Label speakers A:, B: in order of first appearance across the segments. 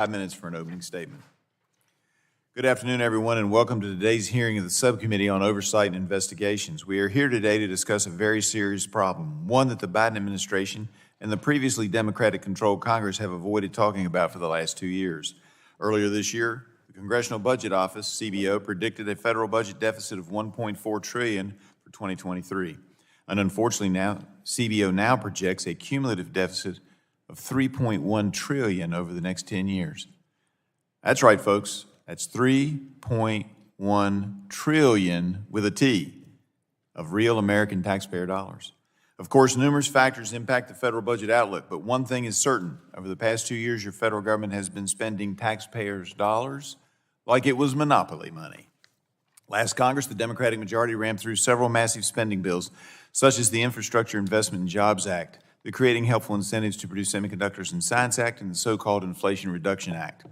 A: 5 minutes for an opening statement. Good afternoon, everyone, and welcome to today's hearing of the Subcommittee on Oversight and Investigations. We are here today to discuss a very serious problem, one that the Biden administration and the previously Democratic-controlled Congress have avoided talking about for the last 2 years. Earlier this year, the Congressional Budget Office, CBO, predicted a federal budget deficit of $1.4 trillion for 2023. And unfortunately, CBO now projects a cumulative deficit of $3.1 trillion over the next 10 years. That's right, folks. That's $3.1 trillion with a T of real American taxpayer dollars. Of course, numerous factors impact the federal budget outlook, but one thing is certain. Over the past 2 years, your federal government has been spending taxpayers' dollars like it was monopoly money. Last Congress, the Democratic majority rammed through several massive spending bills, such as the Infrastructure Investment and Jobs Act, the Creating Helpful Incentives to Produce Semiconductors and Science Act, and the so-called Inflation Reduction Act.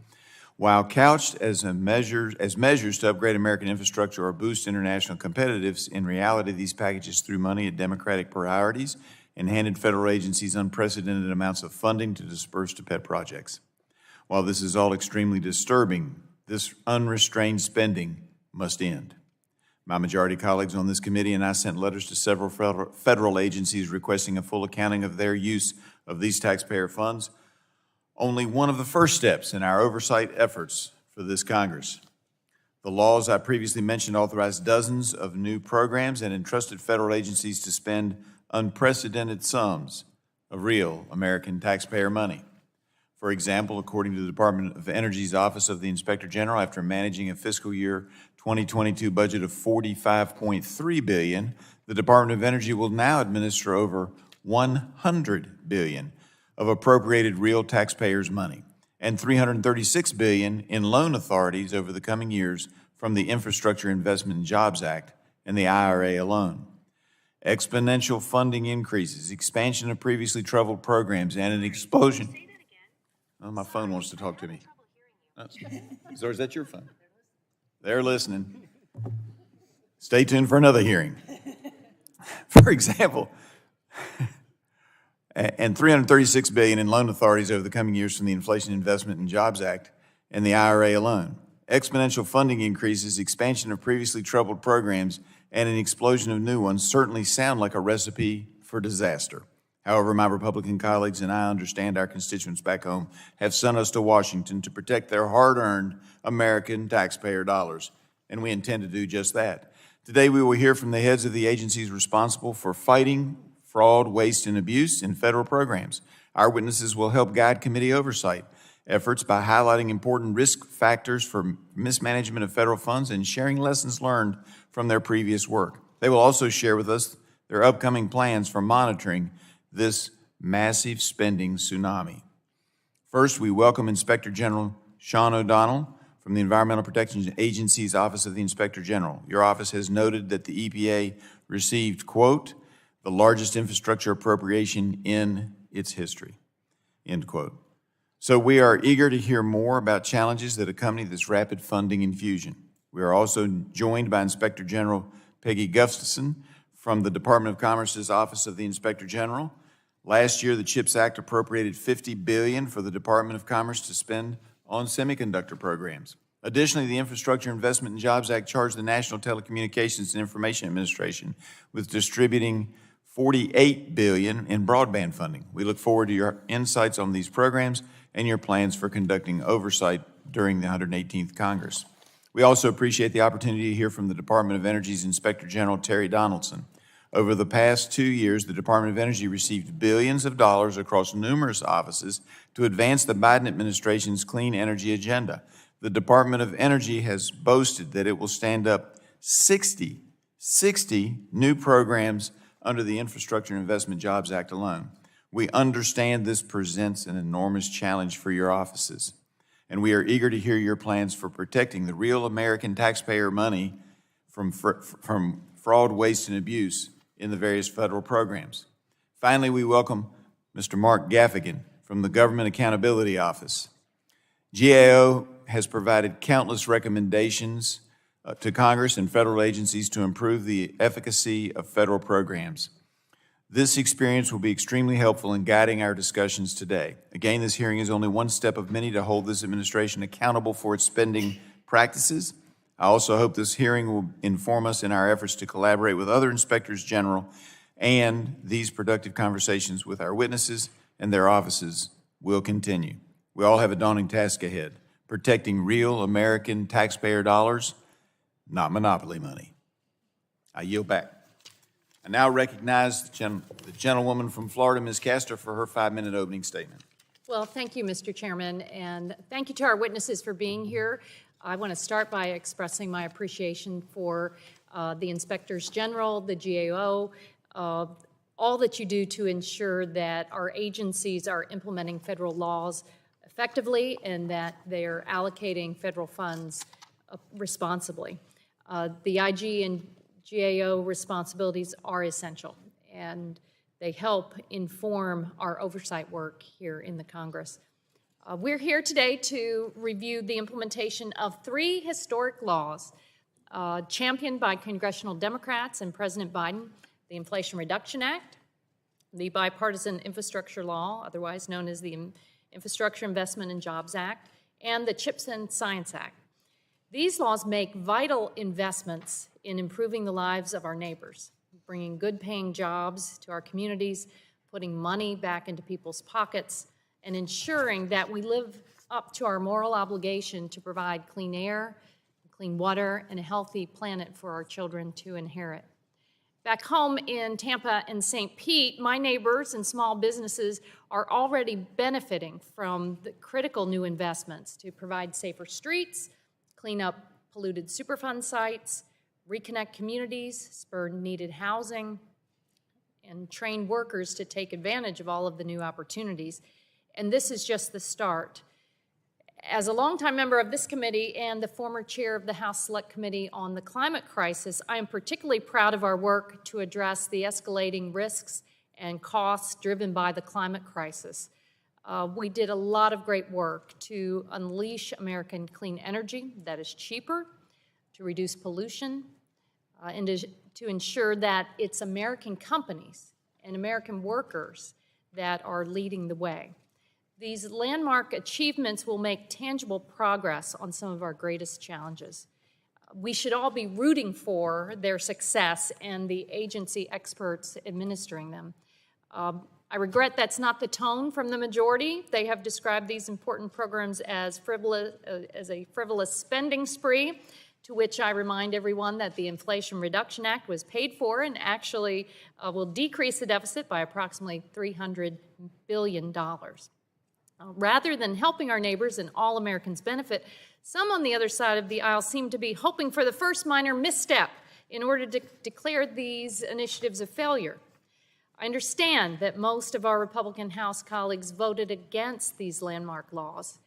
A: While couched as measures to upgrade American infrastructure or boost international competitiveness, in reality, these packages threw money at Democratic priorities and handed federal agencies unprecedented amounts of funding to disperse to pet projects. While this is all extremely disturbing, this unrestrained spending must end. My majority colleagues on this committee and I sent letters to several federal agencies requesting a full accounting of their use of these taxpayer funds, only one of the first steps in our oversight efforts for this Congress. The laws I previously mentioned authorized dozens of new programs and entrusted federal agencies to spend unprecedented sums of real American taxpayer money. For example, according to the Department of Energy's Office of the Inspector General, after managing a fiscal year 2022 budget of $45.3 billion, the Department of Energy will now administer over $100 billion of appropriated real taxpayers' money and $336 billion in loan authorities over the coming years from the Infrastructure Investment and Jobs Act and the IRA alone. Exponential funding increases, expansion of previously troubled programs, and an explosion. Oh, my phone wants to talk to me. Or is that your phone? They're listening. Stay tuned for another hearing. For example, and $336 billion in loan authorities over the coming years from the Inflation Investment and Jobs Act and the IRA alone. Exponential funding increases, expansion of previously troubled programs, and an explosion of new ones certainly sound like a recipe for disaster. However, my Republican colleagues and I understand our constituents back home have sent us to Washington to protect their hard-earned American taxpayer dollars, and we intend to do just that. Today, we will hear from the heads of the agencies responsible for fighting fraud, waste, and abuse in federal programs. Our witnesses will help guide committee oversight efforts by highlighting important risk factors for mismanagement of federal funds and sharing lessons learned from their previous work. They will also share with us their upcoming plans for monitoring this massive spending tsunami. First, we welcome Inspector General Sean O'Donnell from the Environmental Protection Agency's Office of the Inspector General. Your office has noted that the EPA received, quote, the largest infrastructure appropriation in its history, end quote. So we are eager to hear more about challenges that accompany this rapid funding infusion. We are also joined by Inspector General Peggy Gustafson from the Department of Commerce's Office of the Inspector General. Last year, the CHIPS Act appropriated $50 billion for the Department of Commerce to spend on semiconductor programs. Additionally, the Infrastructure Investment and Jobs Act charged the National Telecommunications and Information Administration with distributing $48 billion in broadband funding. We look forward to your insights on these programs and your plans for conducting oversight during the 118th Congress. We also appreciate the opportunity to hear from the Department of Energy's Inspector General, Teri Donaldson. Over the past 2 years, the Department of Energy received billions of dollars across numerous offices to advance the Biden administration's clean energy agenda. The Department of Energy has boasted that it will stand up 60 new programs under the Infrastructure Investment Jobs Act alone. We understand this presents an enormous challenge for your offices, and we are eager to hear your plans for protecting the real American taxpayer money from fraud, waste, and abuse in the various federal programs. Finally, we welcome Mr. Mark Gaffigan from the Government Accountability Office. GAO has provided countless recommendations to Congress and federal agencies to improve the efficacy of federal programs. This experience will be extremely helpful in guiding our discussions today. Again, this hearing is only one step of many to hold this administration accountable for its spending practices. I also hope this hearing will inform us in our efforts to collaborate with other inspectors general, and these productive conversations with our witnesses and their offices will continue. We all have a daunting task ahead, protecting real American taxpayer dollars, not monopoly money. I yield back. I now recognize the gentlewoman from Florida, Ms. Castor, for her 5-minute opening statement.
B: Well, thank you, Mr. Chairman, and thank you to our witnesses for being here. I want to start by expressing my appreciation for the Inspectors General, the GAO, all that you do to ensure that our agencies are implementing federal laws effectively and that they are allocating federal funds responsibly. The IG and GAO responsibilities are essential, and they help inform our oversight work here in the Congress. We're here today to review the implementation of 3 historic laws championed by congressional Democrats and President Biden: the Inflation Reduction Act, the Bipartisan Infrastructure Law, otherwise known as the Infrastructure Investment and Jobs Act, and the CHIPS and Science Act. These laws make vital investments in improving the lives of our neighbors, bringing good-paying jobs to our communities, putting money back into people's pockets, and ensuring that we live up to our moral obligation to provide clean air, clean water, and a healthy planet for our children to inherit. Back home in Tampa and St. Pete, my neighbors and small businesses are already benefiting from the critical new investments to provide safer streets, clean up polluted Superfund sites, reconnect communities, spur needed housing, and train workers to take advantage of all of the new opportunities. And this is just the start. As a longtime member of this committee and the former chair of the House Select Committee on the Climate Crisis, I am particularly proud of our work to address the escalating risks and costs driven by the climate crisis. We did a lot of great work to unleash American clean energy that is cheaper, to reduce pollution, and to ensure that it's American companies and American workers that are leading the way. These landmark achievements will make tangible progress on some of our greatest challenges. We should all be rooting for their success and the agency experts administering them. I regret that's not the tone from the majority. They have described these important programs as a frivolous spending spree, to which I remind everyone that the Inflation Reduction Act was paid for and actually will decrease the deficit by approximately $300 billion. Rather than helping our neighbors and all Americans benefit, some on the other side of the aisle seem to be hoping for the first minor misstep in order to declare these initiatives a failure. I understand that most of our Republican House colleagues voted against these landmark laws.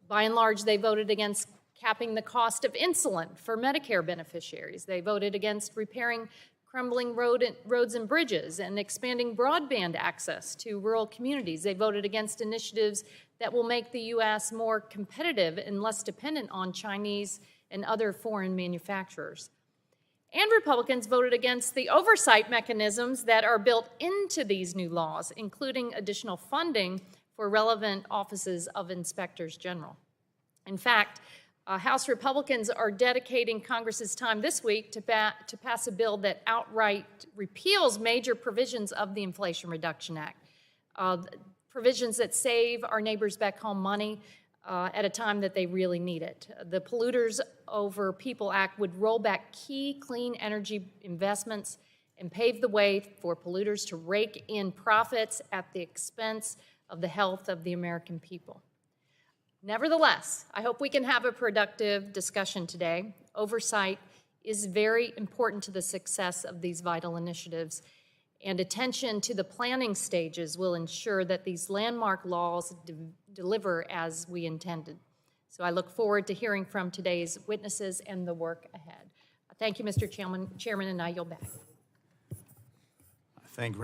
B: By and large, they voted against capping the cost of insulin for Medicare beneficiaries. They voted against repairing crumbling roads and bridges and expanding broadband access to rural communities. They voted against initiatives that will make the U.S. more competitive and less dependent on Chinese and other foreign manufacturers. And Republicans voted against the oversight mechanisms that are built into these new laws, including additional funding for relevant offices of inspectors general. In fact, House Republicans are dedicating Congress's time this week to pass a bill that outright repeals major provisions of the Inflation Reduction Act, provisions that save our neighbors back home money at a time that they really need it. The Polluters Over People Act would roll back key clean energy investments and pave the way for polluters to rake in profits at the expense of the health of the American people. Nevertheless, I hope we can have a productive discussion today. Oversight is very important to the success of these vital initiatives, and attention to the planning stages will ensure that these landmark laws deliver as we intended. So I look forward to hearing from today's witnesses and the work ahead. Thank you, Mr. Chairman, and I yield back.
A: I thank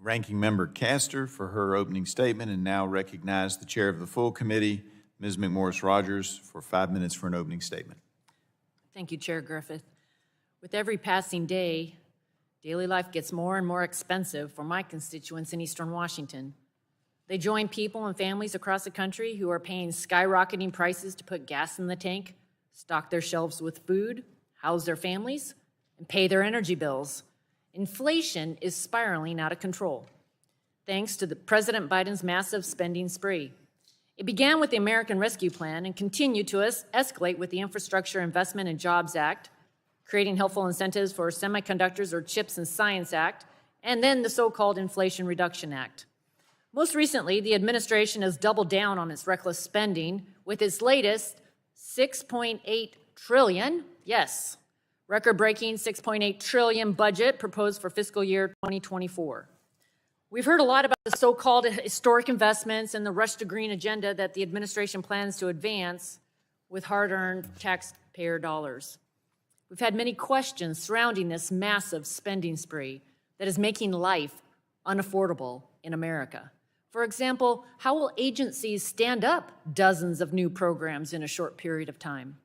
A: Ranking Member Castor for her opening statement, and now recognize the chair of the full committee, Ms. McMorris-Rogers, for 5 minutes for an opening statement.
C: Thank you, Chair Griffith. With every passing day, daily life gets more and more expensive for my constituents in Eastern Washington. They join people and families across the country who are paying skyrocketing prices to put gas in the tank, stock their shelves with food, house their families, and pay their energy bills. Inflation is spiraling out of control, thanks to President Biden's massive spending spree. It began with the American Rescue Plan and continued to escalate with the Infrastructure Investment and Jobs Act, creating helpful incentives for semiconductors or CHIPS and Science Act, and then the so-called Inflation Reduction Act. Most recently, the administration has doubled down on its reckless spending with its latest $6.8 trillion, yes, record-breaking $6.8 trillion budget proposed for fiscal year 2024. We've heard a lot about the so-called historic investments and the rush to green agenda that the administration plans to advance with hard-earned taxpayer dollars. We've had many questions surrounding this massive spending spree that is making life unaffordable in America. For example, how will agencies stand up dozens of new programs in a short period of time?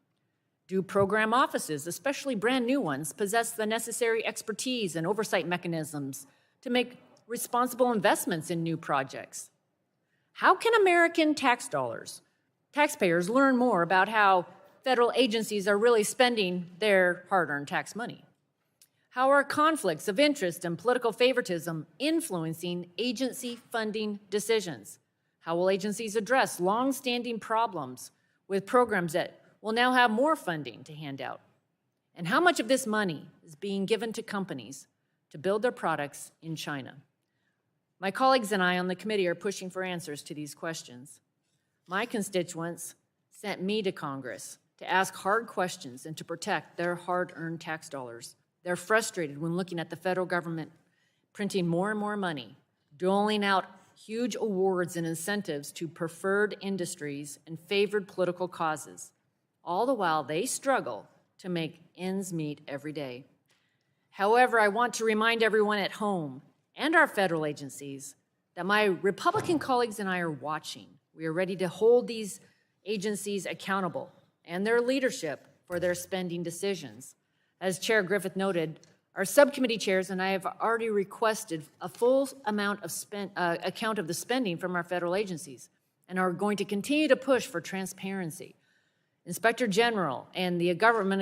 C: Do program offices, especially brand new ones, possess the necessary expertise and oversight mechanisms to make responsible investments in new projects? How can American taxpayers learn more about how federal agencies are really spending their hard-earned tax money? How are conflicts of interest and political favoritism influencing agency funding decisions? How will agencies address long-standing problems with programs that will now have more funding to hand out? And how much of this money is being given to companies to build their products in China? My colleagues and I on the committee are pushing for answers to these questions. My constituents sent me to Congress to ask hard questions and to protect their hard-earned tax dollars. They're frustrated when looking at the federal government printing more and more money, doling out huge awards and incentives to preferred industries and favored political causes, all the while they struggle to make ends meet every day. However, I want to remind everyone at home and our federal agencies that my Republican colleagues and I are watching. We are ready to hold these agencies accountable and their leadership for their spending decisions. As Chair Griffith noted, our subcommittee chairs and I have already requested a full amount of account of the spending from our federal agencies and are going to continue to push for transparency. Inspector General and the Government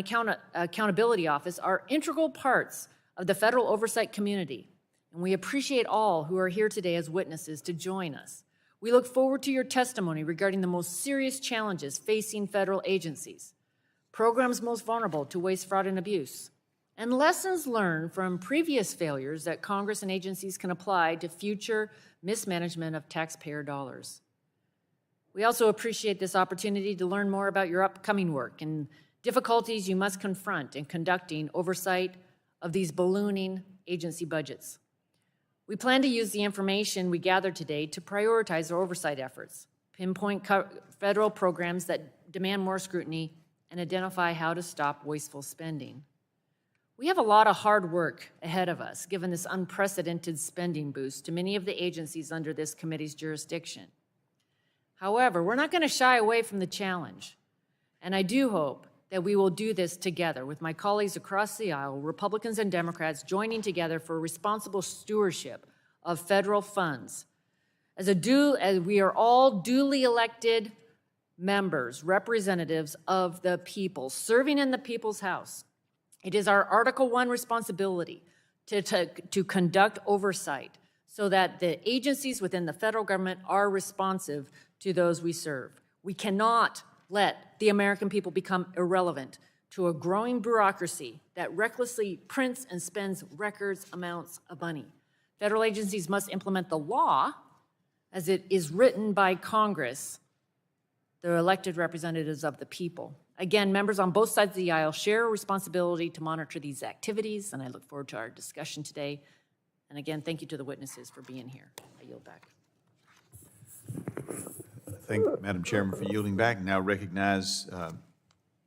C: Accountability Office are integral parts of the federal oversight community, and we appreciate all who are here today as witnesses to join us. We look forward to your testimony regarding the most serious challenges facing federal agencies, programs most vulnerable to waste, fraud, and abuse, and lessons learned from previous failures that Congress and agencies can apply to future mismanagement of taxpayer dollars. We also appreciate this opportunity to learn more about your upcoming work and difficulties you must confront in conducting oversight of these ballooning agency budgets. We plan to use the information we gathered today to prioritize our oversight efforts, pinpoint federal programs that demand more scrutiny, and identify how to stop wasteful spending. We have a lot of hard work ahead of us, given this unprecedented spending boost to many of the agencies under this committee's jurisdiction. However, we're not going to shy away from the challenge, and I do hope that we will do this together with my colleagues across the aisle, Republicans and Democrats, joining together for responsible stewardship of federal funds. As we are all duly elected members, representatives of the people, serving in the people's house, it is our Article I responsibility to conduct oversight so that the agencies within the federal government are responsive to those we serve. We cannot let the American people become irrelevant to a growing bureaucracy that recklessly prints and spends record amounts of money. Federal agencies must implement the law as it is written by Congress, the elected representatives of the people. Again, members on both sides of the aisle share a responsibility to monitor these activities, and I look forward to our discussion today. And again, thank you to the witnesses for being here. I yield back.
A: Thank you, Madam Chairman, for yielding back. Now recognize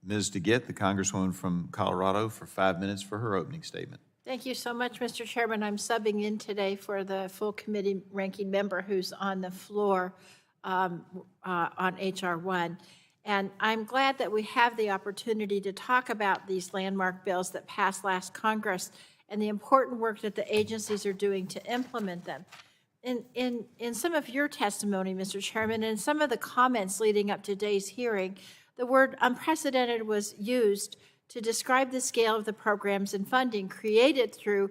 A: Ms. DeGette, the Congresswoman from Colorado, for 5 minutes for her opening statement.
D: Thank you so much, Mr. Chairman. I'm subbing in today for the full committee ranking member who's on the floor on H.R. 1. And I'm glad that we have the opportunity to talk about these landmark bills that passed last Congress and the important work that the agencies are doing to implement them. In some of your testimony, Mr. Chairman, and some of the comments leading up to today's hearing, the word unprecedented was used to describe the scale of the programs and funding created through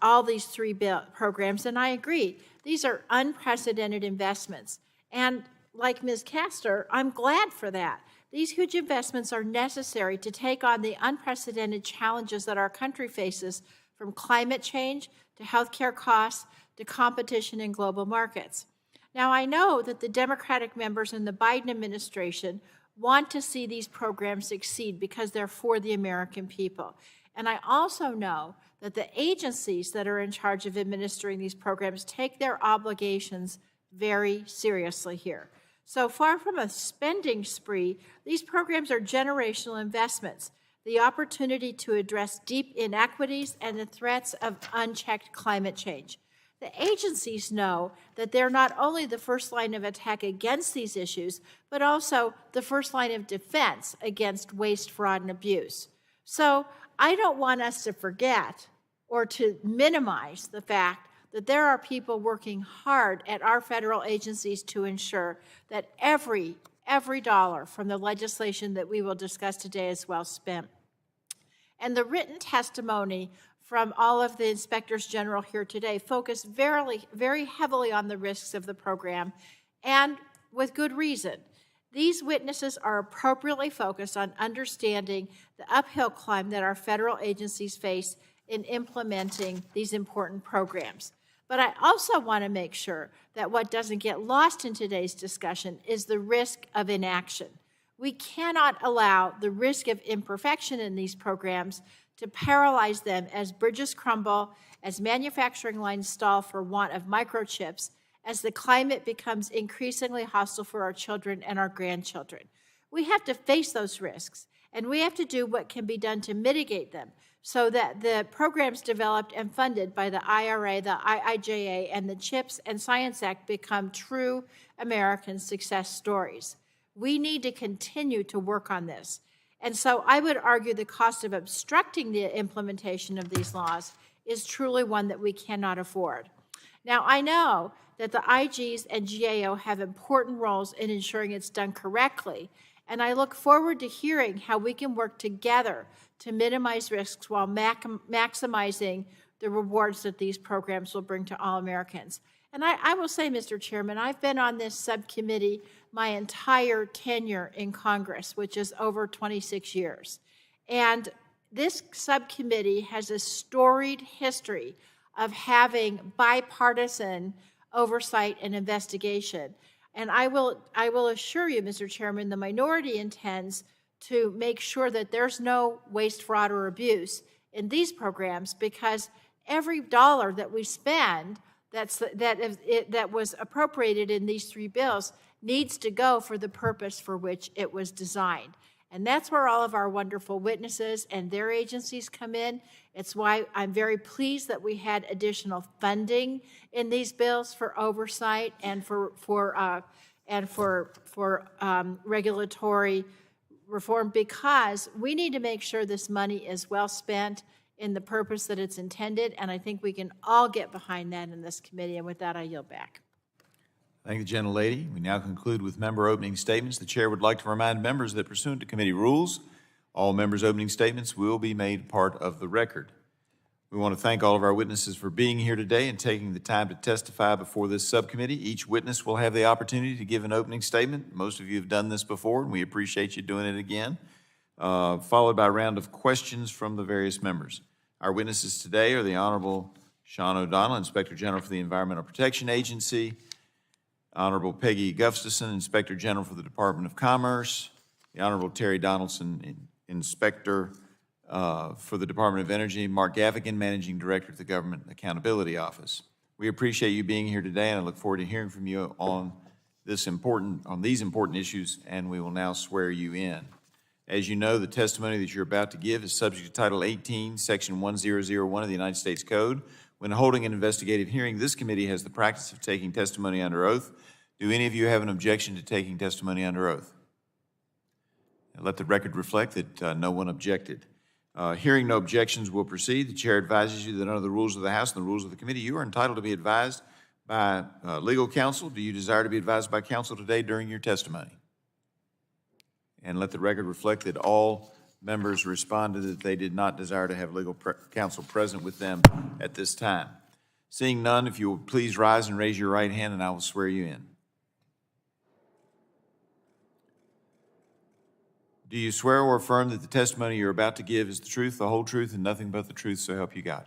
D: all these three programs, and I agree. These are unprecedented investments. And like Ms. Castor, I'm glad for that. These huge investments are necessary to take on the unprecedented challenges that our country faces, from climate change to healthcare costs to competition in global markets. Now, I know that the Democratic members in the Biden administration want to see these programs succeed because they're for the American people. And I also know that the agencies that are in charge of administering these programs take their obligations very seriously here. So far from a spending spree, these programs are generational investments, the opportunity to address deep inequities and the threats of unchecked climate change. The agencies know that they're not only the first line of attack against these issues, but also the first line of defense against waste, fraud, and abuse. So I don't want us to forget or to minimize the fact that there are people working hard at our federal agencies to ensure that every dollar from the legislation that we will discuss today is well spent. And the written testimony from all of the inspectors general here today focused very heavily on the risks of the program, and with good reason. These witnesses are appropriately focused on understanding the uphill climb that our federal agencies face in implementing these important programs. But I also want to make sure that what doesn't get lost in today's discussion is the risk of inaction. We cannot allow the risk of imperfection in these programs to paralyze them as bridges crumble, as manufacturing lines stall for want of microchips, as the climate becomes increasingly hostile for our children and our grandchildren. We have to face those risks, and we have to do what can be done to mitigate them so that the programs developed and funded by the IRA, the IIJA, and the CHIPS and Science Act become true American success stories. We need to continue to work on this. And so I would argue the cost of obstructing the implementation of these laws is truly one that we cannot afford. Now, I know that the IGs and GAO have important roles in ensuring it's done correctly, and I look forward to hearing how we can work together to minimize risks while maximizing the rewards that these programs will bring to all Americans. And I will say, Mr. Chairman, I've been on this subcommittee my entire tenure in Congress, which is over 26 years. And this subcommittee has a storied history of having bipartisan oversight and investigation. And I will assure you, Mr. Chairman, the minority intends to make sure that there's no waste, fraud, or abuse in these programs, because every dollar that we spend that was appropriated in these three bills needs to go for the purpose for which it was designed. And that's where all of our wonderful witnesses and their agencies come in. It's why I'm very pleased that we had additional funding in these bills for oversight and for regulatory reform, because we need to make sure this money is well spent in the purpose that it's intended, and I think we can all get behind that in this committee. And with that, I yield back.
A: Thank the gentlelady. We now conclude with member opening statements. The chair would like to remind members that pursuant to committee rules, all members' opening statements will be made part of the record. We want to thank all of our witnesses for being here today and taking the time to testify before this subcommittee. Each witness will have the opportunity to give an opening statement. Most of you have done this before, and we appreciate you doing it again, followed by a round of questions from the various members. Our witnesses today are the Honorable Sean O'Donnell, Inspector General for the Environmental Protection Agency, Honorable Peggy Gustafson, Inspector General for the Department of Commerce, the Honorable Teri Donaldson, Inspector for the Department of Energy, Mark Gaffigan, Managing Director of the Government Accountability Office. We appreciate you being here today, and I look forward to hearing from you on these important issues, and we will now swear you in. As you know, the testimony that you're about to give is subject to Title 18, Section 1001 of the United States Code. When holding an investigative hearing, this committee has the practice of taking testimony under oath. Do any of you have an objection to taking testimony under oath? And let the record reflect that no one objected. Hearing no objections, will proceed. The chair advises you that under the rules of the House and the rules of the committee, you are entitled to be advised by legal counsel. Do you desire to be advised by counsel today during your testimony? And let the record reflect that all members responded that they did not desire to have legal counsel present with them at this time. Seeing none, if you will please rise and raise your right hand, and I will swear you in. Do you swear or affirm that the testimony you're about to give is the truth, the whole truth, and nothing but the truth, so help you God?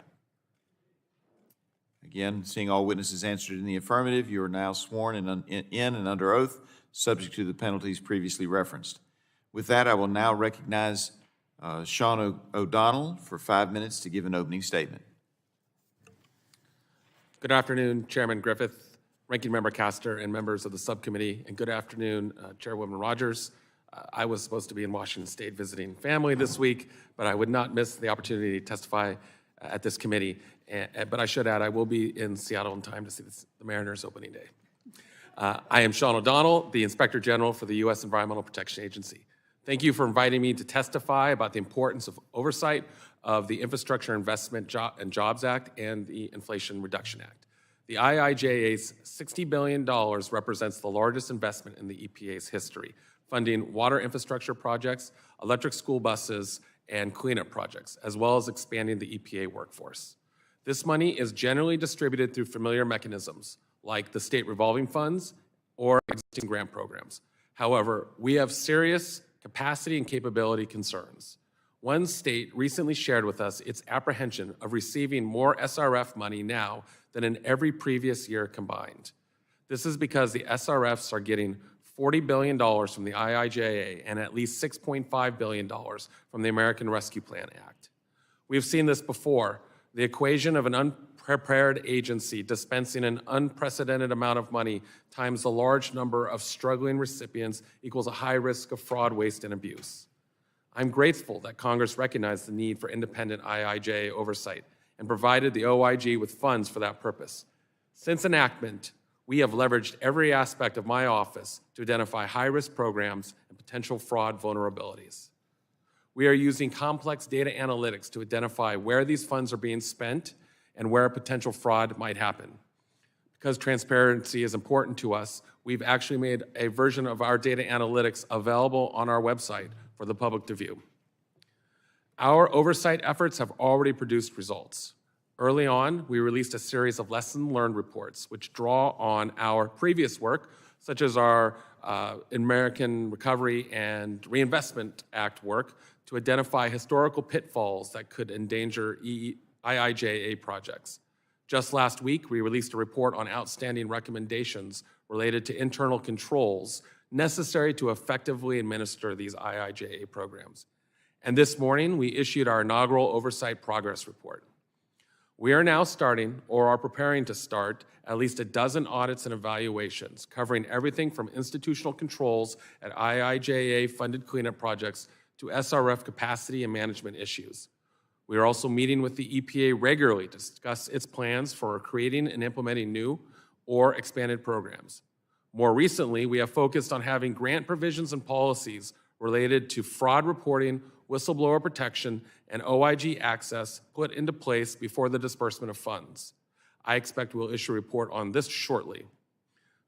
A: Again, seeing all witnesses answered in the affirmative, you are now sworn in and under oath, subject to the penalties previously referenced. With that, I will now recognize Sean O'Donnell for 5 minutes to give an opening statement.
E: Good afternoon, Chairman Griffith, Ranking Member Castor, and members of the subcommittee, and good afternoon, Chairwoman Rogers. I was supposed to be in Washington State visiting family this week, but I would not miss the opportunity to testify at this committee. But I should add, I will be in Seattle in time to see the Mariners opening day. I am Sean O'Donnell, the Inspector General for the U.S. Environmental Protection Agency. Thank you for inviting me to testify about the importance of oversight of the Infrastructure Investment and Jobs Act and the Inflation Reduction Act. The IIJA's $60 billion represents the largest investment in the EPA's history, funding water infrastructure projects, electric school buses, and cleanup projects, as well as expanding the EPA workforce. This money is generally distributed through familiar mechanisms, like the state revolving funds or existing grant programs. However, we have serious capacity and capability concerns. One state recently shared with us its apprehension of receiving more SRF money now than in every previous year combined. This is because the SRFs are getting $40 billion from the IIJA and at least $6.5 billion from the American Rescue Plan Act. We've seen this before. The equation of an unprepared agency dispensing an unprecedented amount of money times the large number of struggling recipients equals a high risk of fraud, waste, and abuse. I'm grateful that Congress recognized the need for independent IIJA oversight and provided the OIG with funds for that purpose. Since enactment, we have leveraged every aspect of my office to identify high-risk programs and potential fraud vulnerabilities. We are using complex data analytics to identify where these funds are being spent and where potential fraud might happen. Because transparency is important to us, we've actually made a version of our data analytics available on our website for the public to view. Our oversight efforts have already produced results. Early on, we released a series of lesson learned reports which draw on our previous work, such as our American Recovery and Reinvestment Act work, to identify historical pitfalls that could endanger IIJA projects. Just last week, we released a report on outstanding recommendations related to internal controls necessary to effectively administer these IIJA programs. And this morning, we issued our inaugural Oversight Progress Report. We are now starting, or are preparing to start, at least a dozen audits and evaluations, covering everything from institutional controls at IIJA-funded cleanup projects to SRF capacity and management issues. We are also meeting with the EPA regularly to discuss its plans for creating and implementing new or expanded programs. More recently, we have focused on having grant provisions and policies related to fraud reporting, whistleblower protection, and OIG access put into place before the disbursement of funds. I expect we'll issue a report on this shortly.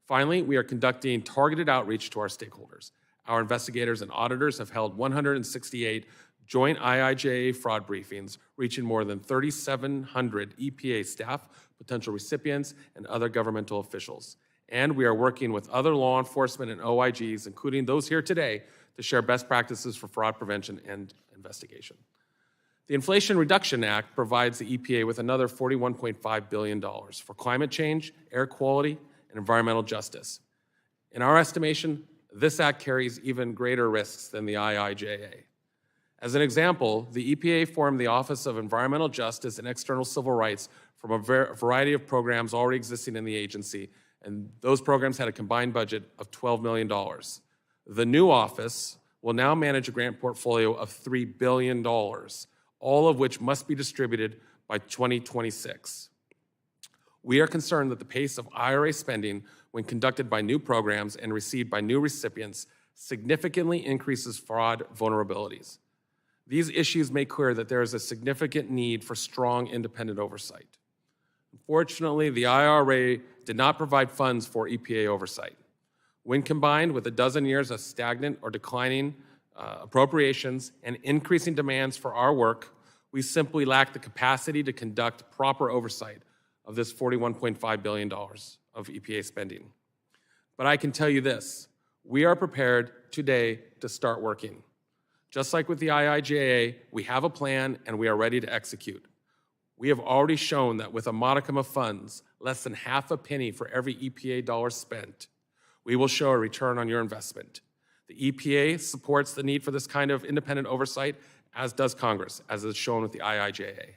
E: Finally, we are conducting targeted outreach to our stakeholders. Our investigators and auditors have held 168 joint IIJA fraud briefings, reaching more than 3,700 EPA staff, potential recipients, and other governmental officials. And we are working with other law enforcement and OIGs, including those here today, to share best practices for fraud prevention and investigation. The Inflation Reduction Act provides the EPA with another $41.5 billion for climate change, air quality, and environmental justice. In our estimation, this act carries even greater risks than the IIJA. As an example, the EPA formed the Office of Environmental Justice and External Civil Rights from a variety of programs already existing in the agency, and those programs had a combined budget of $12 million. The new office will now manage a grant portfolio of $3 billion, all of which must be distributed by 2026. We are concerned that the pace of IRA spending when conducted by new programs and received by new recipients significantly increases fraud vulnerabilities. These issues make clear that there is a significant need for strong independent oversight. Unfortunately, the IRA did not provide funds for EPA oversight. When combined with a dozen years of stagnant or declining appropriations and increasing demands for our work, we simply lack the capacity to conduct proper oversight of this $41.5 billion of EPA spending. But I can tell you this, we are prepared today to start working. Just like with the IIJA, we have a plan and we are ready to execute. We have already shown that with a modicum of funds, less than half a penny for every EPA dollar spent, we will show a return on your investment. The EPA supports the need for this kind of independent oversight, as does Congress, as is shown with the IIJA.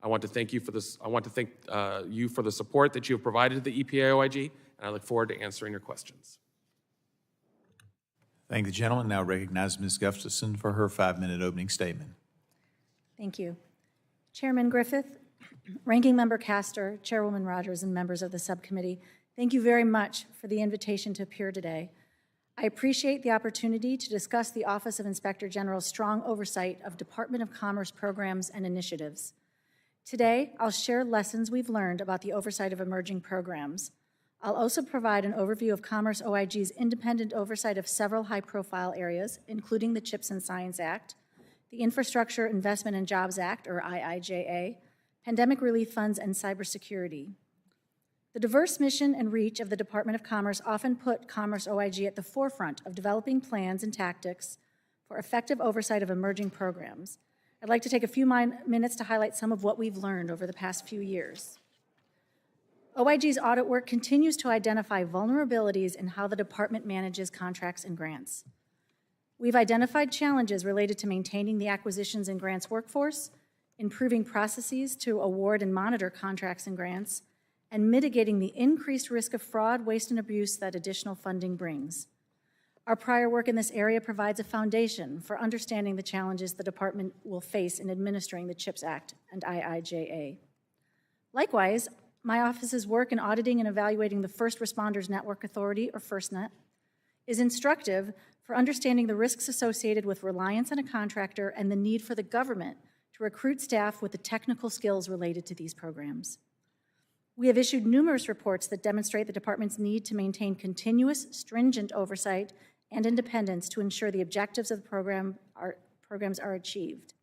E: I want to thank you for this. I want to thank you for the support that you have provided to the EPA OIG, and I look forward to answering your questions.
A: Thank the gentleman. Now recognize Ms. Gustafson for her 5-minute opening statement.
F: Thank you. Chairman Griffith, Ranking Member Castor, Chairwoman Rogers, and members of the subcommittee, thank you very much for the invitation to appear today. I appreciate the opportunity to discuss the Office of Inspector General's strong oversight of Department of Commerce programs and initiatives. Today, I'll share lessons we've learned about the oversight of emerging programs. I'll also provide an overview of Commerce OIG's independent oversight of several high-profile areas, including the CHIPS and Science Act, the Infrastructure Investment and Jobs Act, or IIJA, pandemic relief funds, and cybersecurity. The diverse mission and reach of the Department of Commerce often put Commerce OIG at the forefront of developing plans and tactics for effective oversight of emerging programs. I'd like to take a few minutes to highlight some of what we've learned over the past few years. OIG's audit work continues to identify vulnerabilities in how the department manages contracts and grants. We've identified challenges related to maintaining the acquisitions and grants workforce, improving processes to award and monitor contracts and grants, and mitigating the increased risk of fraud, waste, and abuse that additional funding brings. Our prior work in this area provides a foundation for understanding the challenges the department will face in administering the CHIPS Act and IIJA. Likewise, my office's work in auditing and evaluating the First Responders Network Authority, or FirstNet, is instructive for understanding the risks associated with reliance on a contractor and the need for the government to recruit staff with the technical skills related to these programs. We have issued numerous reports that demonstrate the department's need to maintain continuous, stringent oversight and independence to ensure the objectives of the programs are achieved.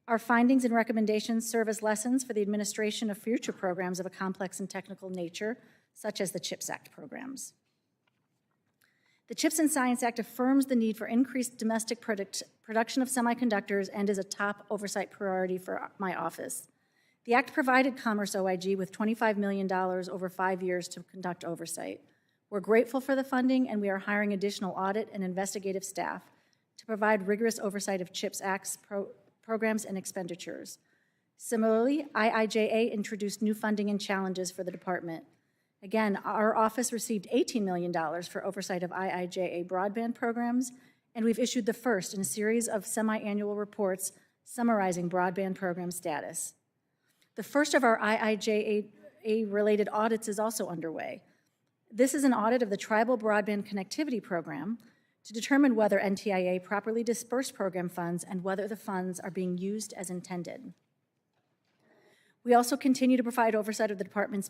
F: Our findings and recommendations serve as lessons for the administration of future programs of a complex and technical nature, such as the CHIPS Act programs. The CHIPS and Science Act affirms the need for increased domestic production of semiconductors and is a top oversight priority for my office. The Act provided Commerce OIG with $25 million over 5 years to conduct oversight. We're grateful for the funding, and we are hiring additional audit and investigative staff to provide rigorous oversight of CHIPS Act's programs and expenditures. Similarly, IIJA introduced new funding and challenges for the department. Again, our office received $18 million for oversight of IIJA broadband programs, and we've issued the first in a series of semi-annual reports summarizing broadband program status. The first of our IIJA-related audits is also underway. This is an audit of the Tribal Broadband Connectivity Program to determine whether NTIA properly dispersed program funds and whether the funds are being used as intended. We also continue to provide oversight of the Department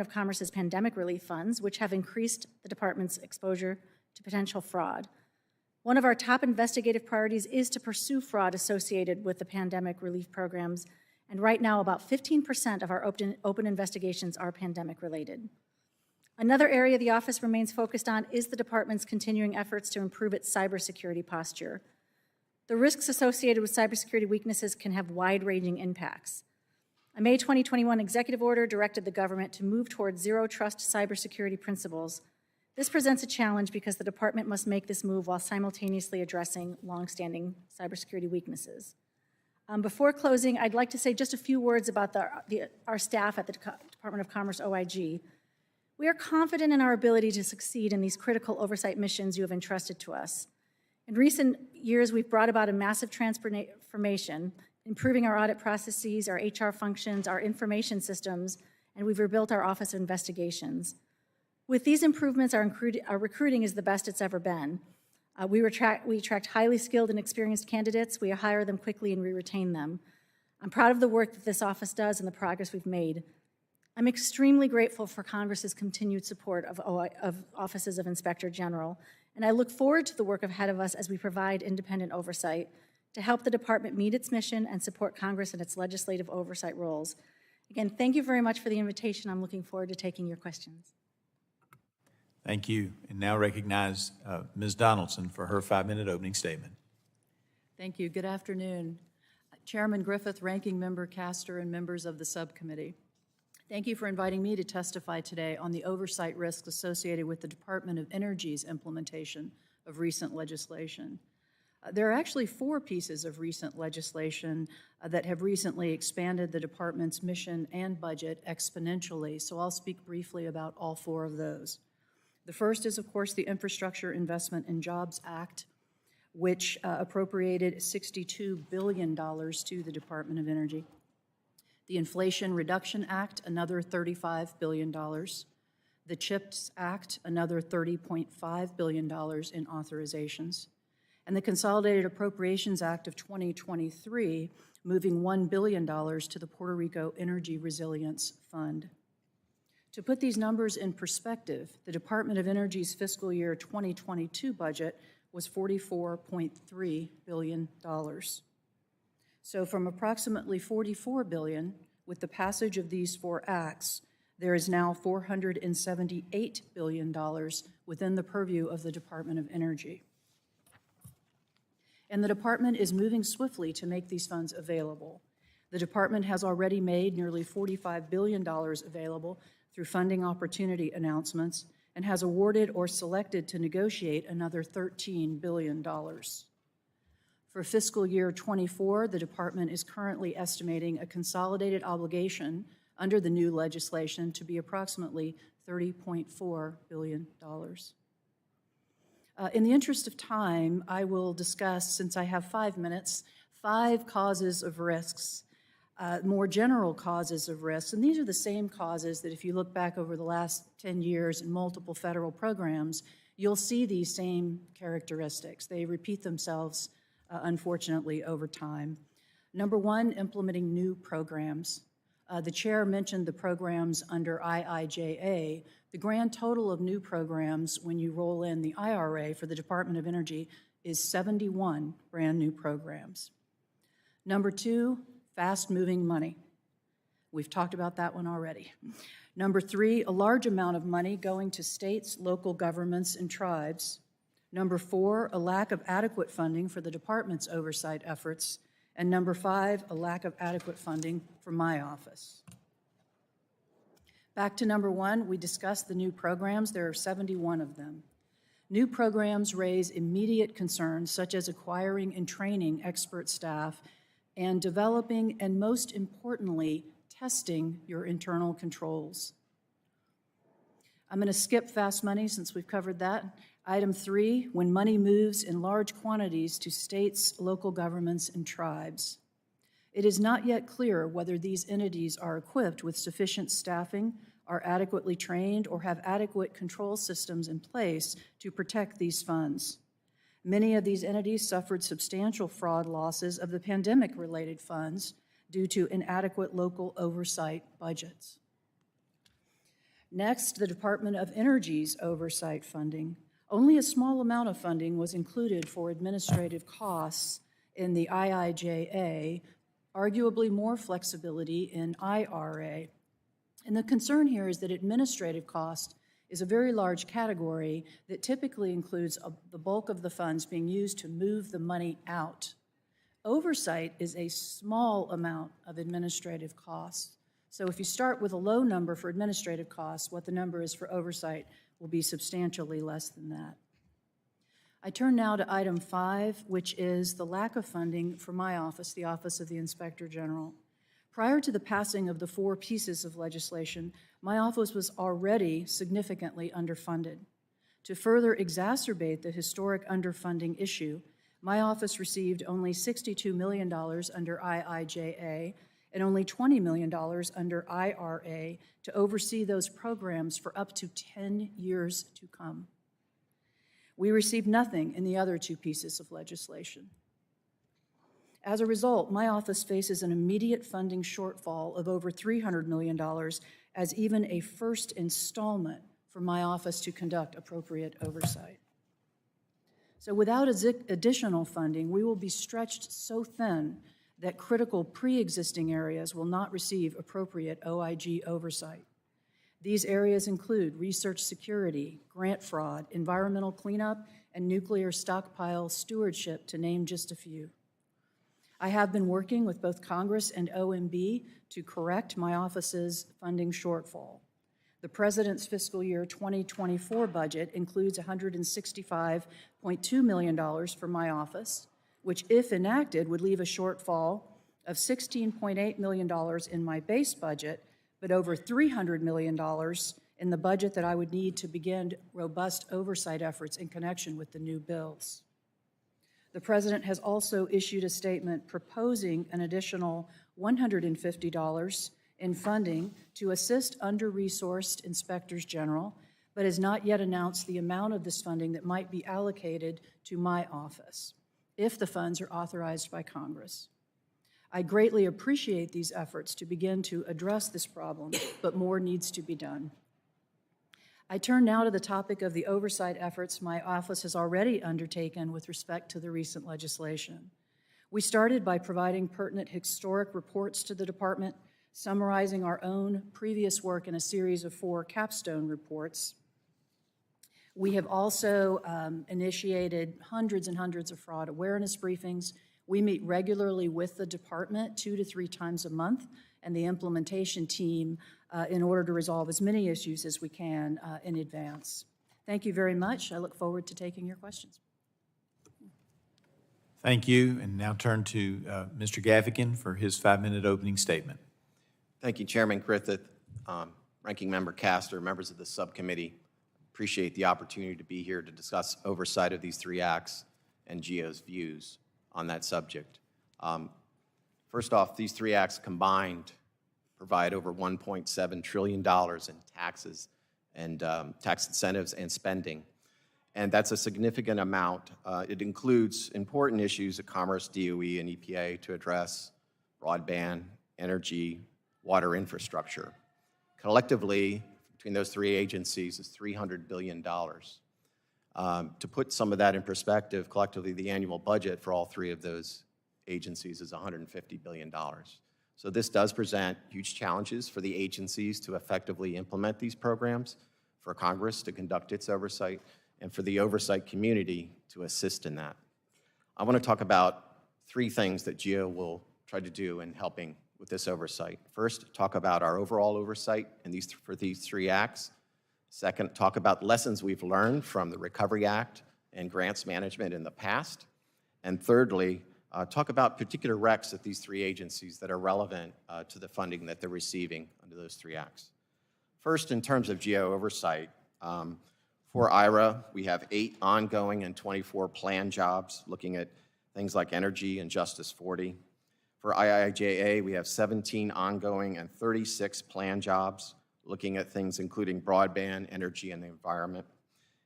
F: of Commerce's pandemic relief funds, which have increased the department's exposure to potential fraud. One of our top investigative priorities is to pursue fraud associated with the pandemic relief programs, and right now about 15% of our open investigations are pandemic-related. Another area the office remains focused on is the department's continuing efforts to improve its cybersecurity posture. The risks associated with cybersecurity weaknesses can have wide-ranging impacts. A May 2021 executive order directed the government to move towards zero-trust cybersecurity principles. This presents a challenge because the department must make this move while simultaneously addressing longstanding cybersecurity weaknesses. Before closing, I'd like to say just a few words about our staff at the Department of Commerce OIG. We are confident in our ability to succeed in these critical oversight missions you have entrusted to us. In recent years, we've brought about a massive transformation, improving our audit processes, our HR functions, our information systems, and we've rebuilt our Office of Investigations. With these improvements, our recruiting is the best it's ever been. We attract highly skilled and experienced candidates, we hire them quickly, and we retain them. I'm proud of the work that this office does and the progress we've made. I'm extremely grateful for Congress's continued support of offices of Inspector General, and I look forward to the work ahead of us as we provide independent oversight to help the department meet its mission and support Congress in its legislative oversight roles. Again, thank you very much for the invitation. I'm looking forward to taking your questions.
A: Thank you. And now recognize Ms. Donaldson for her 5-minute opening statement.
G: Thank you. Good afternoon. Chairman Griffith, Ranking Member Castor, and members of the subcommittee. Thank you for inviting me to testify today on the oversight risks associated with the Department of Energy's implementation of recent legislation. There are actually 4 pieces of recent legislation that have recently expanded the department's mission and budget exponentially, so I'll speak briefly about all 4 of those. The first is, of course, the Infrastructure Investment and Jobs Act, which appropriated $62 billion to the Department of Energy. The Inflation Reduction Act, another $35 billion. The CHIPS Act, another $30.5 billion in authorizations. And the Consolidated Appropriations Act of 2023, moving $1 billion to the Puerto Rico Energy Resilience Fund. To put these numbers in perspective, the Department of Energy's fiscal year 2022 budget was $44.3 billion. So from approximately $44 billion, with the passage of these 4 acts, there is now $478 billion within the purview of the Department of Energy. And the department is moving swiftly to make these funds available. The department has already made nearly $45 billion available through funding opportunity announcements and has awarded or selected to negotiate another $13 billion. For fiscal year 24, the department is currently estimating a consolidated obligation under the new legislation to be approximately $30.4 billion. In the interest of time, I will discuss, since I have 5 minutes, 5 causes of risks, more general causes of risks. And these are the same causes that if you look back over the last 10 years in multiple federal programs, you'll see these same characteristics. They repeat themselves, unfortunately, over time. Number 1, implementing new programs. The chair mentioned the programs under IIJA. The grand total of new programs, when you roll in the IRA for the Department of Energy, is 71 brand new programs. Number 2, fast-moving money. We've talked about that one already. Number 3, a large amount of money going to states, local governments, and tribes. Number 4, a lack of adequate funding for the department's oversight efforts. And number 5, a lack of adequate funding for my office. Back to number 1, we discussed the new programs. There are 71 of them. New programs raise immediate concerns such as acquiring and training expert staff and developing and, most importantly, testing your internal controls. I'm going to skip fast money since we've covered that. Item 3, when money moves in large quantities to states, local governments, and tribes. It is not yet clear whether these entities are equipped with sufficient staffing, are adequately trained, or have adequate control systems in place to protect these funds. Many of these entities suffered substantial fraud losses of the pandemic-related funds due to inadequate local oversight budgets. Next, the Department of Energy's oversight funding. Only a small amount of funding was included for administrative costs in the IIJA, arguably more flexibility in IRA. And the concern here is that administrative cost is a very large category that typically includes the bulk of the funds being used to move the money out. Oversight is a small amount of administrative costs. So if you start with a low number for administrative costs, what the number is for oversight will be substantially less than that. I turn now to item 5, which is the lack of funding for my office, the Office of the Inspector General. Prior to the passing of the 4 pieces of legislation, my office was already significantly underfunded. To further exacerbate the historic underfunding issue, my office received only $62 million under IIJA and only $20 million under IRA to oversee those programs for up to 10 years to come. We received nothing in the other two pieces of legislation. As a result, my office faces an immediate funding shortfall of over $300 million as even a first installment for my office to conduct appropriate oversight. So without additional funding, we will be stretched so thin that critical pre-existing areas will not receive appropriate OIG oversight. These areas include research security, grant fraud, environmental cleanup, and nuclear stockpile stewardship, to name just a few. I have been working with both Congress and OMB to correct my office's funding shortfall. The President's fiscal year 2024 budget includes $165.2 million for my office, which, if enacted, would leave a shortfall of $16.8 million in my base budget, but over $300 million in the budget that I would need to begin robust oversight efforts in connection with the new bills. The President has also issued a statement proposing an additional $150 in funding to assist under-resourced inspectors general, but has not yet announced the amount of this funding that might be allocated to my office, if the funds are authorized by Congress. I greatly appreciate these efforts to begin to address this problem, but more needs to be done. I turn now to the topic of the oversight efforts my office has already undertaken with respect to the recent legislation. We started by providing pertinent historic reports to the department, summarizing our own previous work in a series of 4 capstone reports. We have also initiated hundreds and hundreds of fraud awareness briefings. We meet regularly with the department 2 to 3 times a month and the implementation team in order to resolve as many issues as we can in advance. Thank you very much. I look forward to taking your questions.
A: Thank you, and now turn to Mr. Gaffigan for his 5-minute opening statement.
H: Thank you, Chairman Griffith, Ranking Member Castor, members of the subcommittee. Appreciate the opportunity to be here to discuss oversight of these 3 acts and GEO's views on that subject. First off, these 3 acts combined provide over $1.7 trillion in taxes and tax incentives and spending. And that's a significant amount. It includes important issues at Commerce, DOE, and EPA to address broadband, energy, water infrastructure. Collectively, between those 3 agencies, is $300 billion. To put some of that in perspective, collectively, the annual budget for all 3 of those agencies is $150 billion. So this does present huge challenges for the agencies to effectively implement these programs, for Congress to conduct its oversight, and for the oversight community to assist in that. I want to talk about 3 things that GEO will try to do in helping with this oversight. First, talk about our overall oversight for these 3 acts. Second, talk about lessons we've learned from the Recovery Act and grants management in the past. And thirdly, talk about particular recs at these 3 agencies that are relevant to the funding that they're receiving under those 3 acts. First, in terms of GEO oversight, for IRA, we have 8 ongoing and 24 planned jobs looking at things like energy and Justice 40. For IIJA, we have 17 ongoing and 36 planned jobs looking at things including broadband, energy, and the environment.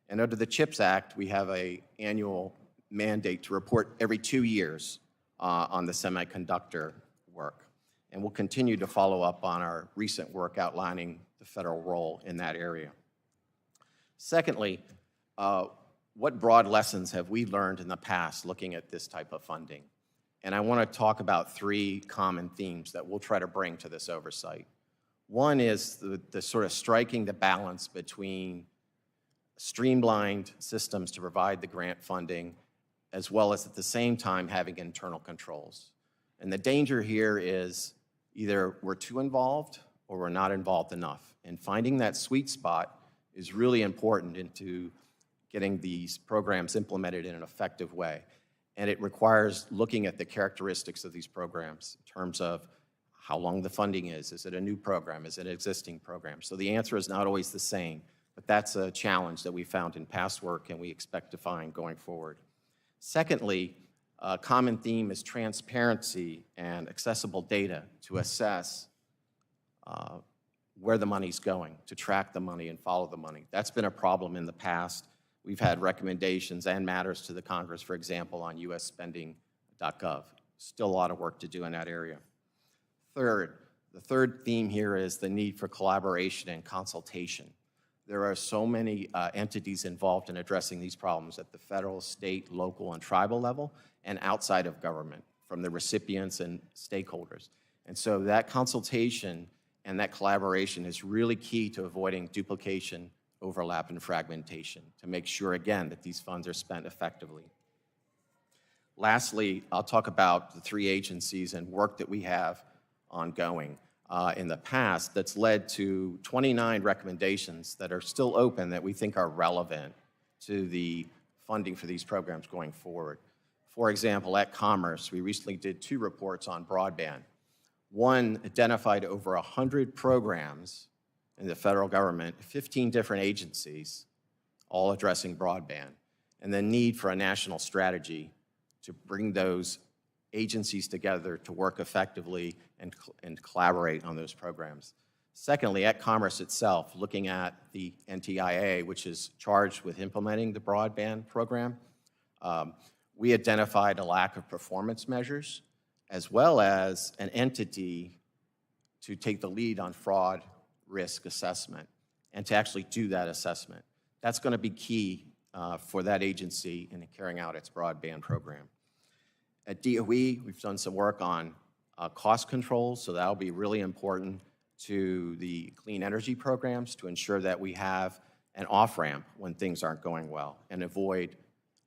H: And under the CHIPS Act, we have an annual mandate to report every 2 years on the semiconductor work. And we'll continue to follow up on our recent work outlining the federal role in that area. Secondly, what broad lessons have we learned in the past looking at this type of funding? And I want to talk about 3 common themes that we'll try to bring to this oversight. One is the sort of striking the balance between streamlined systems to provide the grant funding, as well as at the same time having internal controls. And the danger here is either we're too involved or we're not involved enough. And finding that sweet spot is really important into getting these programs implemented in an effective way. And it requires looking at the characteristics of these programs in terms of how long the funding is. Is it a new program? Is it an existing program? So the answer is not always the same, but that's a challenge that we found in past work and we expect to find going forward. Secondly, a common theme is transparency and accessible data to assess where the money's going, to track the money and follow the money. That's been a problem in the past. We've had recommendations and matters to the Congress, for example, on usspending.gov. Still a lot of work to do in that area. Third, the third theme here is the need for collaboration and consultation. There are so many entities involved in addressing these problems at the federal, state, local, and tribal level, and outside of government, from the recipients and stakeholders. And so that consultation and that collaboration is really key to avoiding duplication, overlap, and fragmentation to make sure, again, that these funds are spent effectively. Lastly, I'll talk about the 3 agencies and work that we have ongoing in the past that's led to 29 recommendations that are still open that we think are relevant to the funding for these programs going forward. For example, at Commerce, we recently did 2 reports on broadband. One identified over 100 programs in the federal government, 15 different agencies, all addressing broadband, and the need for a national strategy to bring those agencies together to work effectively and collaborate on those programs. Secondly, at Commerce itself, looking at the NTIA, which is charged with implementing the broadband program, we identified a lack of performance measures, as well as an entity to take the lead on fraud risk assessment and to actually do that assessment. That's going to be key for that agency in carrying out its broadband program. At DOE, we've done some work on cost controls, so that'll be really important to the clean energy programs to ensure that we have an off-ramp when things aren't going well and avoid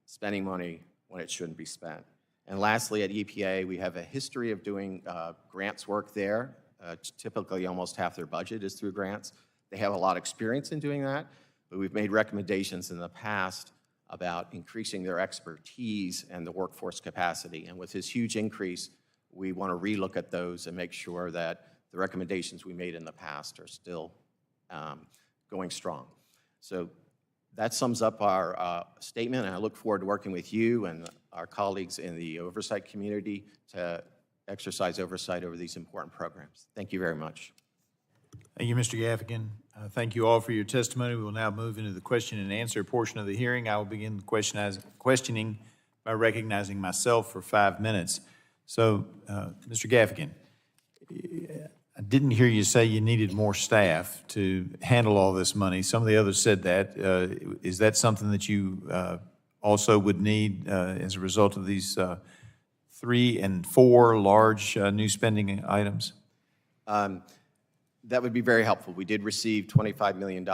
H: spending money when it shouldn't be spent. And lastly, at EPA, we have a history of doing grants work there. Typically, almost half their budget is through grants. They have a lot of experience in doing that, but we've made recommendations in the past about increasing their expertise and the workforce capacity. And with this huge increase, we want to relook at those and make sure that the recommendations we made in the past are still going strong. So that sums up our statement, and I look forward to working with you and our colleagues in the oversight community to exercise oversight over these important programs. Thank you very much.
A: Thank you, Mr. Gaffigan. Thank you all for your testimony. We will now move into the question and answer portion of the hearing. I will begin questioning by recognizing myself for 5 minutes. So, Mr. Gaffigan, I didn't hear you say you needed more staff to handle all this money. Some of the others said that. Is that something that you also would need as a result of these 3 and 4 large new spending items?
H: That would be very helpful. We did receive $25 million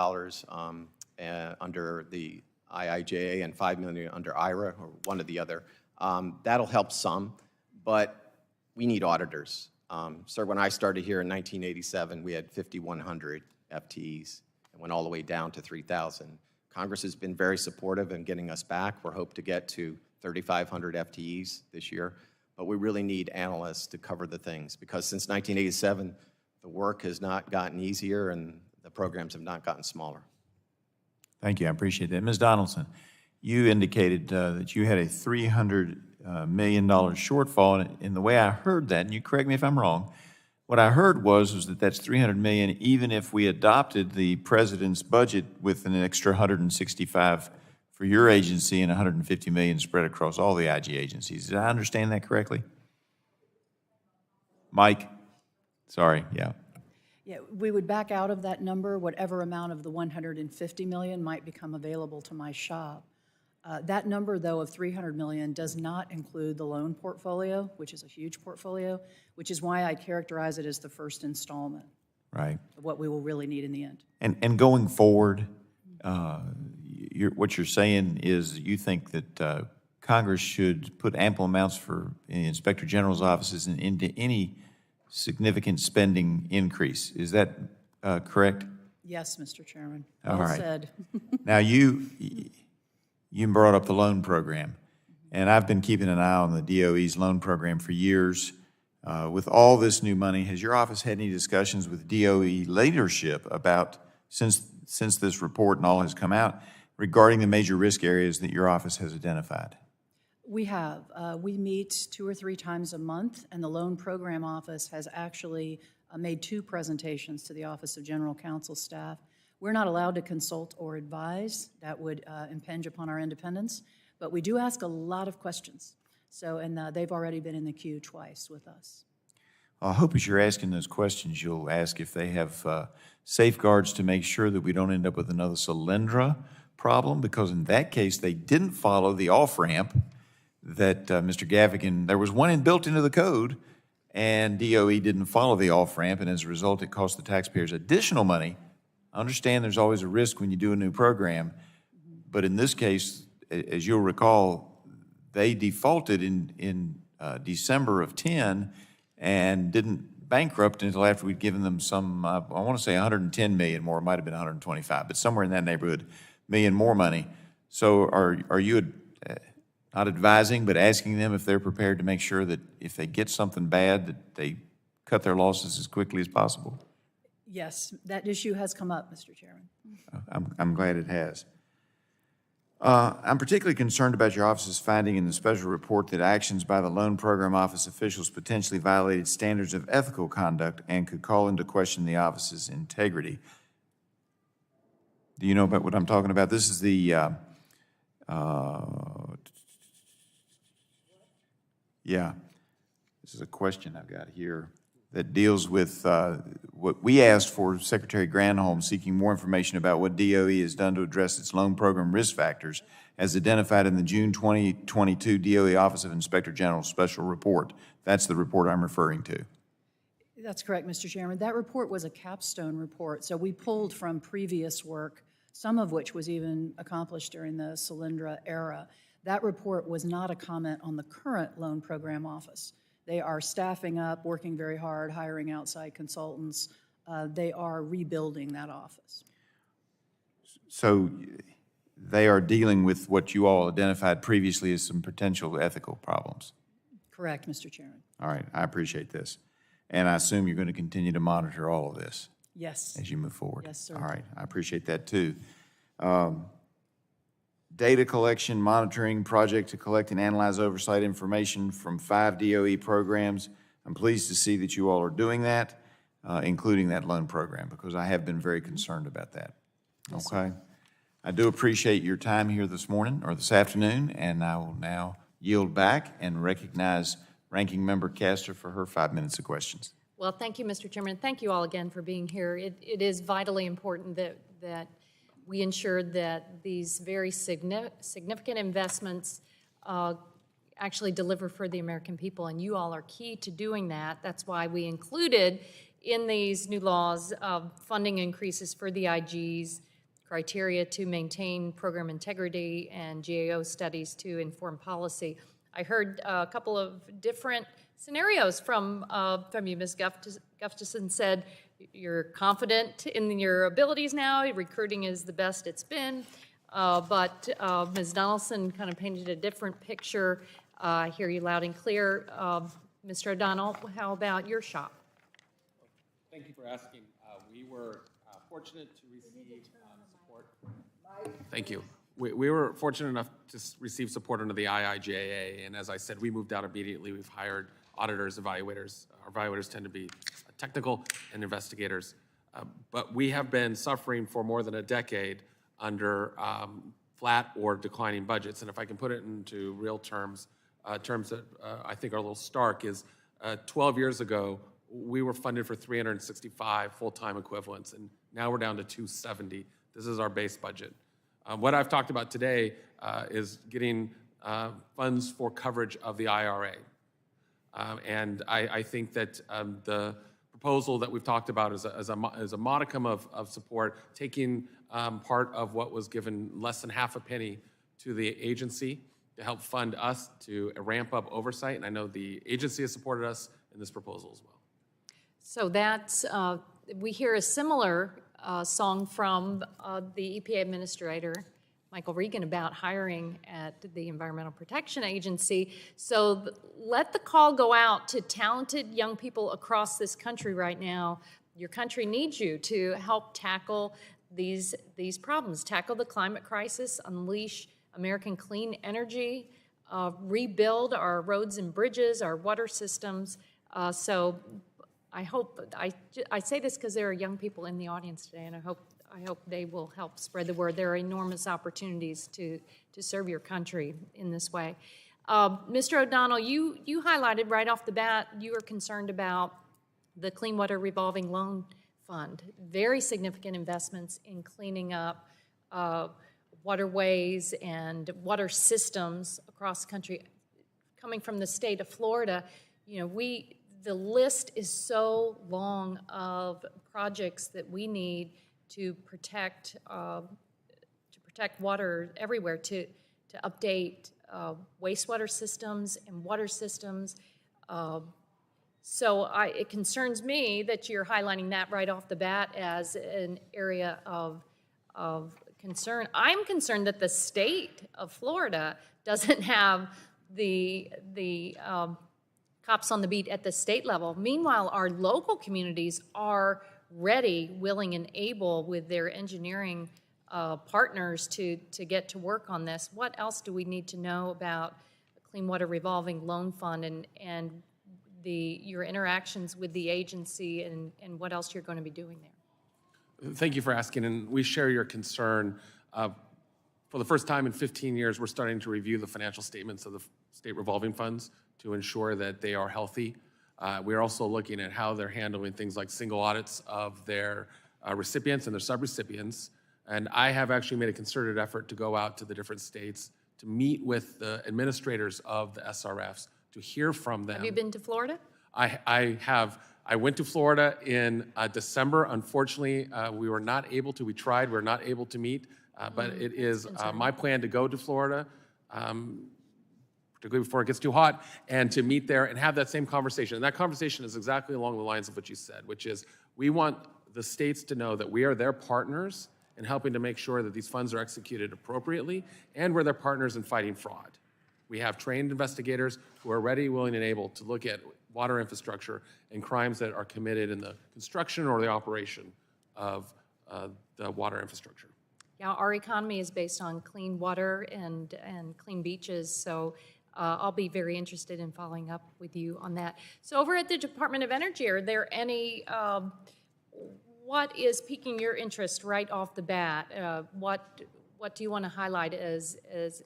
H: under the IIJA and $5 million under IRA, or one or the other. That'll help some, but we need auditors. So when I started here in 1987, we had 5,100 FTEs and went all the way down to 3,000. Congress has been very supportive in getting us back. We're hoping to get to 3,500 FTEs this year, but we really need analysts to cover the things, because since 1987, the work has not gotten easier and the programs have not gotten smaller.
A: Thank you. I appreciate that. Ms. Donaldson, you indicated that you had a $300 million shortfall, and the way I heard that, and you correct me if I'm wrong, what I heard was that that's $300 million even if we adopted the president's budget with an extra 165 for your agency and $150 million spread across all the IG agencies. Did I understand that correctly? Mike? Sorry, yeah.
G: Yeah, we would back out of that number whatever amount of the $150 million might become available to my shop. That number, though, of $300 million does not include the loan portfolio, which is a huge portfolio, which is why I characterize it as the first installment.
A: Right.
G: Of what we will really need in the end.
A: And going forward, what you're saying is you think that Congress should put ample amounts for Inspector General's offices into any significant spending increase. Is that correct?
G: Yes, Mr. Chairman.
A: All
G: Well
A: right.
G: said.
A: Now, you brought up the loan program, and I've been keeping an eye on the DOE's loan program for years. With all this new money, has your office had any discussions with DOE leadership about, since this report and all has come out, regarding the major risk areas that your office has identified?
G: We have. We meet 2 or 3 times a month, and the Loan Program Office has actually made 2 presentations to the Office of General Counsel staff. We're not allowed to consult or advise. That would impinge upon our independence. But we do ask a lot of questions. So, and they've already been in the queue twice with us.
A: I hope as you're asking those questions, you'll ask if they have safeguards to make sure that we don't end up with another Solyndra problem, because in that case, they didn't follow the off-ramp that Mr. Gaffigan, there was one built into the code, and DOE didn't follow the off-ramp, and as a result, it cost the taxpayers additional money. I understand there's always a risk when you do a new program, but in this case, as you'll recall, they defaulted in December of 10 and didn't bankrupt until after we'd given them some, I want to say 110 million more, it might have been 125, but somewhere in that neighborhood, million more money. So are you not advising, but asking them if they're prepared to make sure that if they get something bad, that they cut their losses as quickly as possible?
G: Yes, that issue has come up, Mr. Chairman.
A: I'm glad it has. I'm particularly concerned about your office's finding in the special report that actions by the Loan Program Office officials potentially violated standards of ethical conduct and could call into question the office's integrity. Do you know about what I'm talking about? This is the, this is a question I've got here that deals with what we asked for Secretary Granholm, seeking more information about what DOE has done to address its loan program risk factors as identified in the June 2022 DOE Office of Inspector General Special Report. That's the report I'm referring to.
G: That's correct, Mr. Chairman. That report was a capstone report, so we pulled from previous work, some of which was even accomplished during the Solyndra era. That report was not a comment on the current loan program office. They are staffing up, working very hard, hiring outside consultants. They are rebuilding that office.
A: So they are dealing with what you all identified previously as some potential ethical problems.
G: Correct, Mr. Chairman.
A: All right, I appreciate this. And I assume you're going to continue to monitor all of this
G: Yes.
A: as you move forward.
G: Yes, sir.
A: All right, I appreciate that too. Data collection, monitoring project to collect and analyze oversight information from 5 DOE programs. I'm pleased to see that you all are doing that, including that loan program, because I have been very concerned about that.
G: Yes,
A: okay?
G: sir.
A: I do appreciate your time here this morning, or this afternoon, and I will now yield back and recognize Ranking Member Castor for her 5 minutes of questions.
B: Well, thank you, Mr. Chairman. Thank you all again for being here. It is vitally important that we ensure that these very significant investments actually deliver for the American people, and you all are key to doing that. That's why we included in these new laws funding increases for the IGs, criteria to maintain program integrity, and GAO studies to inform policy. I heard a couple of different scenarios from you. Ms. Gustafson said you're confident in your abilities now, recruiting is the best it's been, but Ms. Donaldson kind of painted a different picture. I hear you loud and clear. Mr. O'Donnell, how about your shop?
E: Thank you for asking. We were fortunate to receive support. Thank you. We were fortunate enough to receive support under the IIJA, and as I said, we moved out immediately. We've hired auditors, evaluators. Our evaluators tend to be technical and investigators. But we have been suffering for more than a decade under flat or declining budgets. And if I can put it into real terms, terms that I think are a little stark, is 12 years ago, we were funded for 365 full-time equivalents, and now we're down to 270. This is our base budget. What I've talked about today is getting funds for coverage of the IRA. And I think that the proposal that we've talked about is a modicum of support, taking part of what was given less than half a penny to the agency to help fund us to ramp up oversight. And I know the agency has supported us in this proposal as well.
B: So that's, we hear a similar song from the EPA Administrator, Michael Regan, about hiring at the Environmental Protection Agency. So let the call go out to talented young people across this country right now. Your country needs you to help tackle these problems, tackle the climate crisis, unleash American clean energy, rebuild our roads and bridges, our water systems. So I hope, I say this because there are young people in the audience today, and I hope I hope they will help spread the word. There are enormous opportunities to serve your country in this way. Mr. O'Donnell, you highlighted right off the bat, you are concerned about the Clean Water Revolving Loan Fund. Very significant investments in cleaning up waterways and water systems across the country. Coming from the state of Florida, you know, the list is so long of projects that we need to protect water everywhere, to update wastewater systems and water systems. So it concerns me that you're highlighting that right off the bat as an area of concern. I'm concerned that the state of Florida doesn't have the cops on the beat at the state level. Meanwhile, our local communities are ready, willing, and able with their engineering partners to get to work on this. What else do we need to know about the Clean Water Revolving Loan Fund and your interactions with the agency and what else you're going to be doing there?
E: Thank you for asking, and we share your concern. For the first time in 15 years, we're starting to review the financial statements of the state revolving funds to ensure that they are healthy. We're also looking at how they're handling things like single audits of their recipients and their subrecipients. And I have actually made a concerted effort to go out to the different states to meet with the administrators of the SRFs to hear from them.
B: Have you been to Florida?
E: I have. I went to Florida in December. Unfortunately, we were not able to. We tried. We were not able to meet. But it is my plan to go to Florida, particularly before it gets too hot, and to meet there and have that same conversation. And that conversation is exactly along the lines of what you said, which is we want the states to know that we are their partners in helping to make sure that these funds are executed appropriately, and we're their partners in fighting fraud. We have trained investigators who are ready, willing, and able to look at water infrastructure and crimes that are committed in the construction or the operation of the water infrastructure.
B: Yeah, our economy is based on clean water and clean beaches, so I'll be very interested in following up with you on that. So over at the Department of Energy, are there any, what is piquing your interest right off the bat? What do you want to highlight as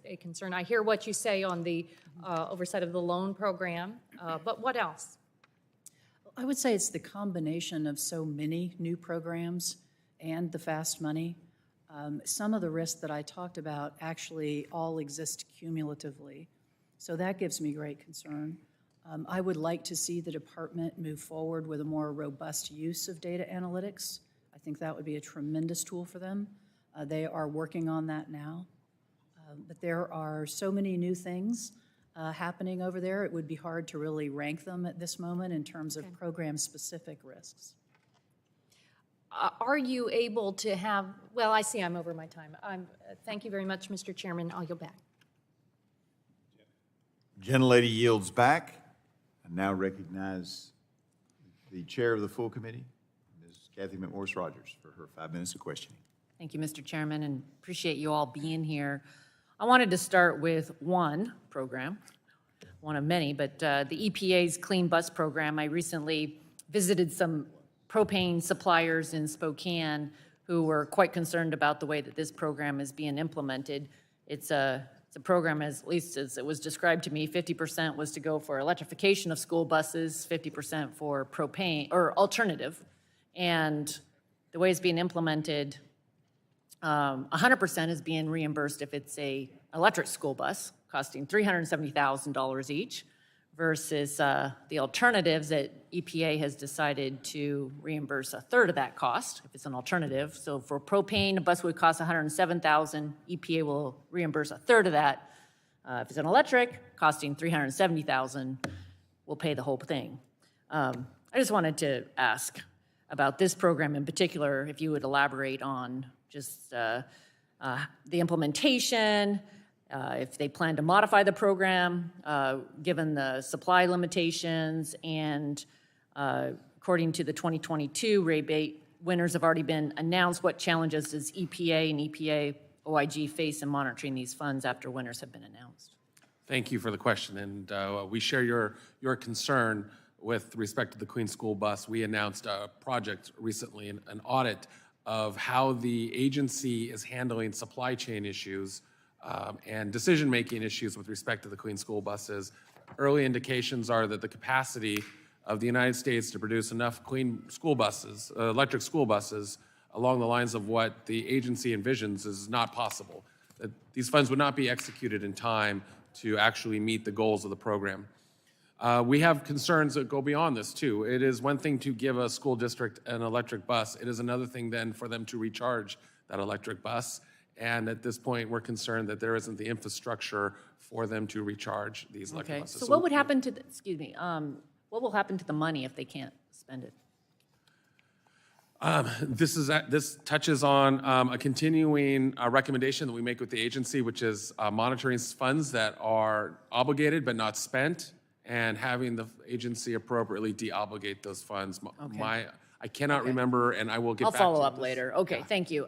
B: a concern? I hear what you say on the oversight of the loan program, but what else?
G: I would say it's the combination of so many new programs and the fast money. Some of the risks that I talked about actually all exist cumulatively. So that gives me great concern. I would like to see the department move forward with a more robust use of data analytics. I think that would be a tremendous tool for them. They are working on that now. But there are so many new things happening over there, it would be hard to really rank them at this moment in terms of program-specific risks.
B: Are you able to have, well, I see I'm over my time. Thank you very much, Mr. Chairman. I'll yield back.
A: Gentlelady yields back. I now recognize the chair of the full committee, Ms. Kathy McMorris-Rogers, for her 5 minutes of questioning.
C: Thank you, Mr. Chairman, and appreciate you all being here. I wanted to start with one program, one of many, but the EPA's Clean Bus Program. I recently visited some propane suppliers in Spokane who were quite concerned about the way that this program is being implemented. It's a program, at least as it was described to me, 50% was to go for electrification of school buses, 50% for propane, or alternative. And the way it's being implemented, 100% is being reimbursed if it's a electric school bus, costing $370,000 each, versus the alternatives that EPA has decided to reimburse a third of that cost if it's an alternative. So for propane, a bus would cost $107,000. EPA will reimburse a third of that. If it's an electric, costing $370,000, we'll pay the whole thing. I just wanted to ask about this program in particular, if you would elaborate on just the implementation, if they plan to modify the program, given the supply limitations, and according to the 2022 rebate, winners have already been announced. What challenges does EPA and EPA OIG face in monitoring these funds after winners have been announced?
E: Thank you for the question, and we share your concern with respect to the Clean School Bus. We announced a project recently, an audit of how the agency is handling supply chain issues and decision-making issues with respect to the clean school buses. Early indications are that the capacity of the United States to produce enough clean school buses, electric school buses, along the lines of what the agency envisions is not possible. That these funds would not be executed in time to actually meet the goals of the program. We have concerns that go beyond this too. It is one thing to give a school district an electric bus. It is another thing then for them to recharge that electric bus. And at this point, we're concerned that there isn't the infrastructure for them to recharge these electric
C: Okay,
E: buses.
C: so what would happen to, what will happen to the money if they can't spend it?
E: This touches on a continuing recommendation that we make with the agency, which is monitoring funds that are obligated but not spent, and having the agency appropriately deobligate those funds. I cannot remember, and I will get
C: I'll
E: back to you.
C: follow up later. Okay, thank you.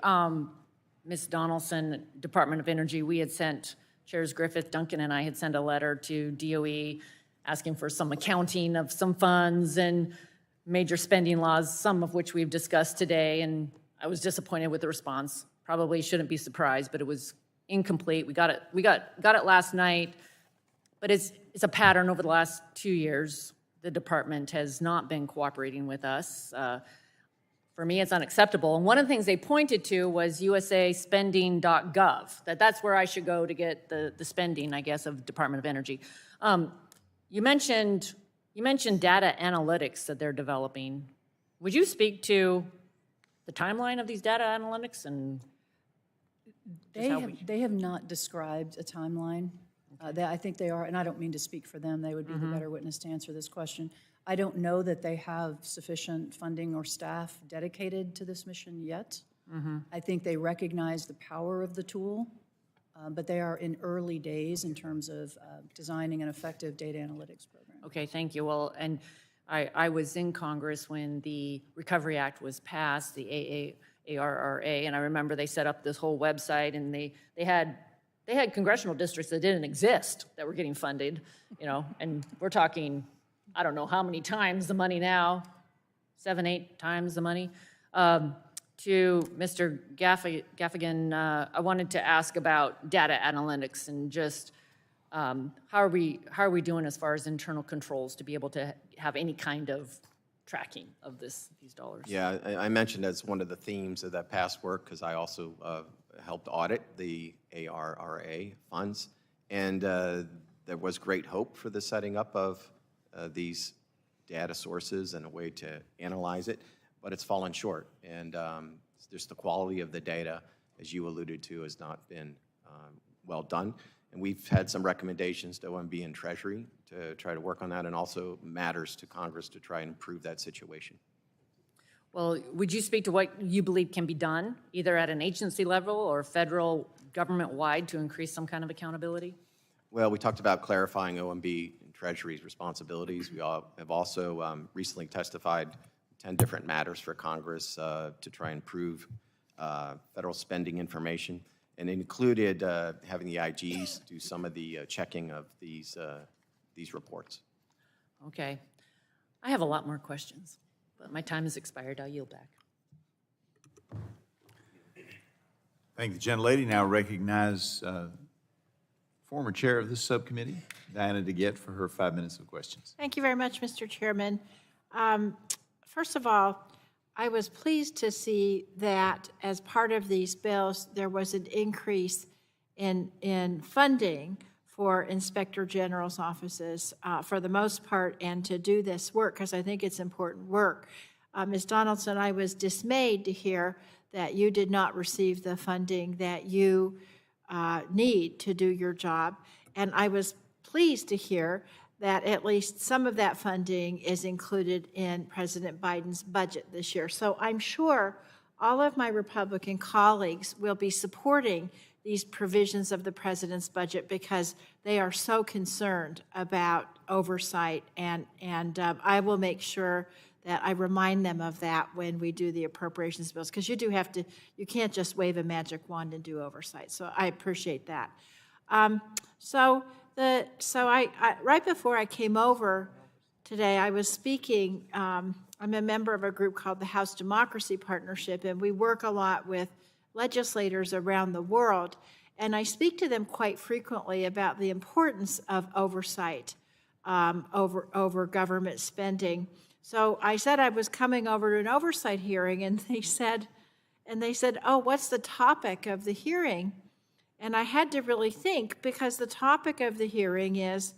C: Ms. Donaldson, Department of Energy, we had sent, Chairs Griffith, Duncan, and I had sent a letter to DOE asking for some accounting of some funds and major spending laws, some of which we've discussed today, and I was disappointed with the response. Probably shouldn't be surprised, but it was incomplete. We got it last night, but it's a pattern over the last 2 years. The department has not been cooperating with us. For me, it's unacceptable. And one of the things they pointed to was usaspending.gov, that's where I should go to get the spending, I guess, of the Department of Energy. You mentioned data analytics that they're developing. Would you speak to the timeline of these data analytics and
G: They have not described a timeline. I think they are, and I don't mean to speak for them, they would be the better witness to answer this question. I don't know that they have sufficient funding or staff dedicated to this mission yet. I think they recognize the power of the tool, but they are in early days in terms of designing an effective data analytics program.
C: Okay, thank you. Well, and I was in Congress when the Recovery Act was passed, the ARRA, and I remember they set up this whole website, and they had congressional districts that didn't exist that were getting funded, and we're talking, I don't know how many times the money now, 7, 8 times the money. To Mr. Gaffigan, I wanted to ask about data analytics and just how are we doing as far as internal controls to be able to have any kind of tracking of these dollars?
H: Yeah, I mentioned as one of the themes of that past work, because I also helped audit the ARRA funds, and there was great hope for the setting up of these data sources and a way to analyze it, but it's fallen short, and just the quality of the data, as you alluded to, has not been well done. And we've had some recommendations to OMB and Treasury to try to work on that, and also matters to Congress to try and improve that situation.
C: Well, would you speak to what you believe can be done, either at an agency level or federal government-wide, to increase some kind of accountability?
H: Well, we talked about clarifying OMB and Treasury's responsibilities. We have also recently testified 10 different matters for Congress to try and improve federal spending information, and included having the IGs do some of the checking of these reports.
C: Okay. I have a lot more questions, but my time has expired. I'll yield back.
A: Thank the gentlelady. Now recognize former chair of this subcommittee, Diana DeGette, for her 5 minutes of questions.
D: Thank you very much, Mr. Chairman. First of all, I was pleased to see that as part of these bills, there was an increase in funding for Inspector General's offices for the most part, and to do this work, because I think it's important work. Ms. Donaldson, I was dismayed to hear that you did not receive the funding that you need to do your job, and I was pleased to hear that at least some of that funding is included in President Biden's budget this year. So I'm sure all of my Republican colleagues will be supporting these provisions of the president's budget because they are so concerned about oversight, and I will make sure that I remind them of that when we do the appropriations bills, because you can't just wave a magic wand and do oversight. So I appreciate that. So right before I came over today, I was speaking, I'm a member of a group called the House Democracy Partnership, and we work a lot with legislators around the world. And I speak to them quite frequently about the importance of oversight over government spending. So I said I was coming over to an oversight hearing, and they said, oh, what's the topic of the hearing? And I had to really think, because the topic of the hearing is,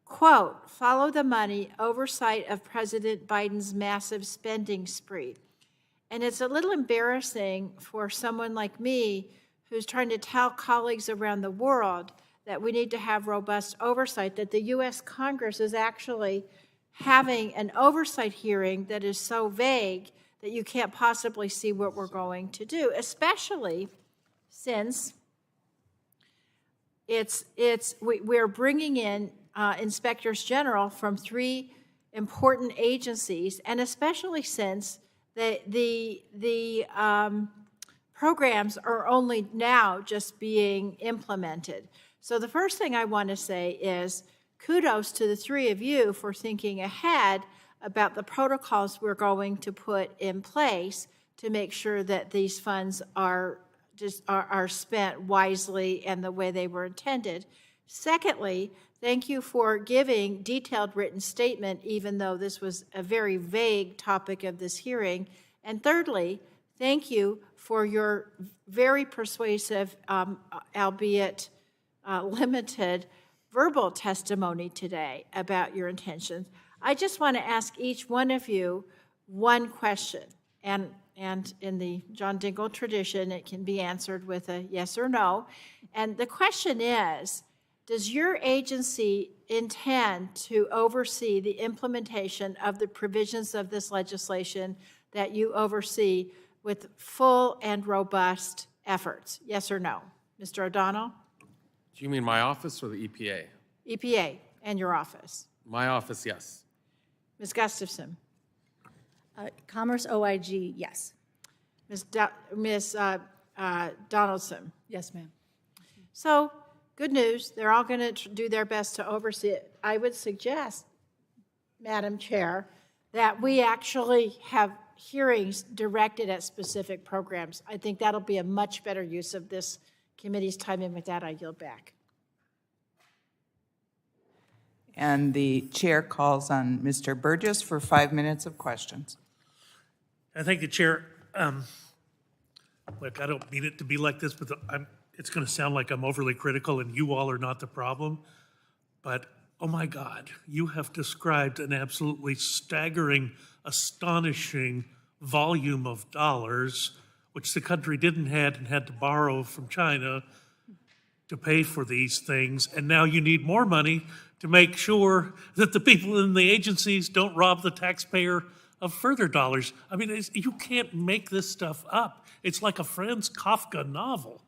D: quote, follow the money, oversight of President Biden's massive spending spree. And it's a little embarrassing for someone like me who's trying to tell colleagues around the world that we need to have robust oversight, that the U.S. Congress is actually having an oversight hearing that is so vague that you can't possibly see what we're going to do, especially since we're bringing in inspectors general from 3 important agencies, and especially since the programs are only now just being implemented. So the first thing I want to say is kudos to the 3 of you for thinking ahead about the protocols we're going to put in place to make sure that these funds are spent wisely and the way they were intended. Secondly, thank you for giving detailed written statement, even though this was a very vague topic of this hearing. And thirdly, thank you for your very persuasive, albeit limited, verbal testimony today about your intentions. I just want to ask each one of you one question, and in the John Dingell tradition, it can be answered with a yes or no. And the question is, does your agency intend to oversee the implementation of the provisions of this legislation that you oversee with full and robust efforts? Yes or no? Mr. O'Donnell?
E: Do you mean my office or the EPA?
D: EPA and your office.
E: My office, yes.
D: Ms. Gustafson?
F: Commerce OIG, yes.
D: Ms. Donaldson?
G: Yes, ma'am.
D: So, good news, they're all going to do their best to oversee it. I would suggest, Madam Chair, that we actually have hearings directed at specific programs. I think that'll be a much better use of this committee's time, and with that, I yield back.
I: And the chair calls on Mr. Burgess for 5 minutes of questions.
J: I thank the chair. Look, I don't mean it to be like this, but it's going to sound like I'm overly critical and you all are not the problem. But, oh my God, you have described an absolutely staggering, astonishing volume of dollars, which the country didn't have and had to borrow from China to pay for these things. And now you need more money to make sure that the people in the agencies don't rob the taxpayer of further dollars. I mean, you can't make this stuff up. It's like a Franz Kafka novel.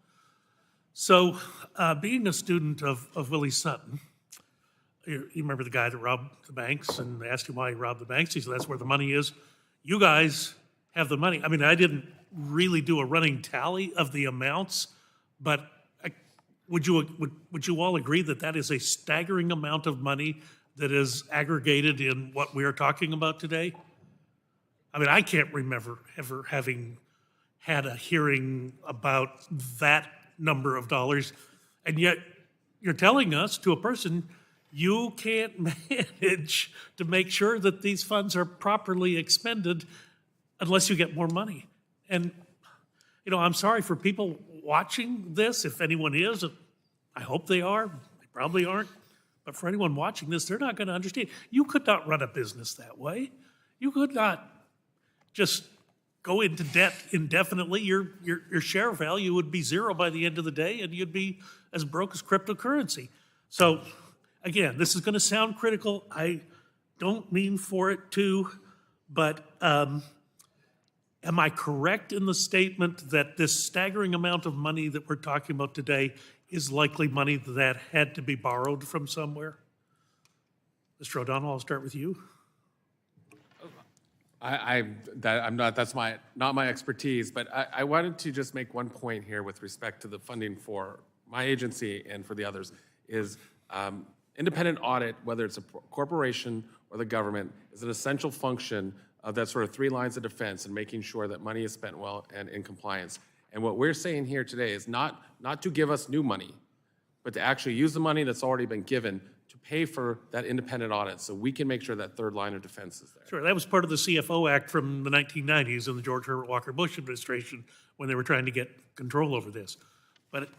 J: So, being a student of Willie Sutton, you remember the guy that robbed the banks, and they asked him why he robbed the banks. He said, that's where the money is. You guys have the money. I mean, I didn't really do a running tally of the amounts, but would you all agree that that is a staggering amount of money that is aggregated in what we are talking about today? I mean, I can't remember ever having had a hearing about that number of dollars, and yet you're telling us, to a person, you can't manage to make sure that these funds are properly expended unless you get more money. And, you know, I'm sorry for people watching this, if anyone is. I hope they are. They probably aren't. But for anyone watching this, they're not going to understand. You could not run a business that way. You could not just go into debt indefinitely. Your share value would be zero by the end of the day, and you'd be as broke as cryptocurrency. So, again, this is going to sound critical. I don't mean for it to, but am I correct in the statement that this staggering amount of money that we're talking about today is likely money that had to be borrowed from somewhere? Mr. O'Donnell, I'll start with you.
E: That's not my expertise, but I wanted to just make one point here with respect to the funding for my agency and for the others, is independent audit, whether it's a corporation or the government, is an essential function of that sort of three lines of defense and making sure that money is spent well and in compliance. And what we're saying here today is not to give us new money, but to actually use the money that's already been given to pay for that independent audit so we can make sure that third line of defense is there.
J: Sure, that was part of the CFO Act from the 1990s in the George Herbert Walker Bush administration when they were trying to get control over this. But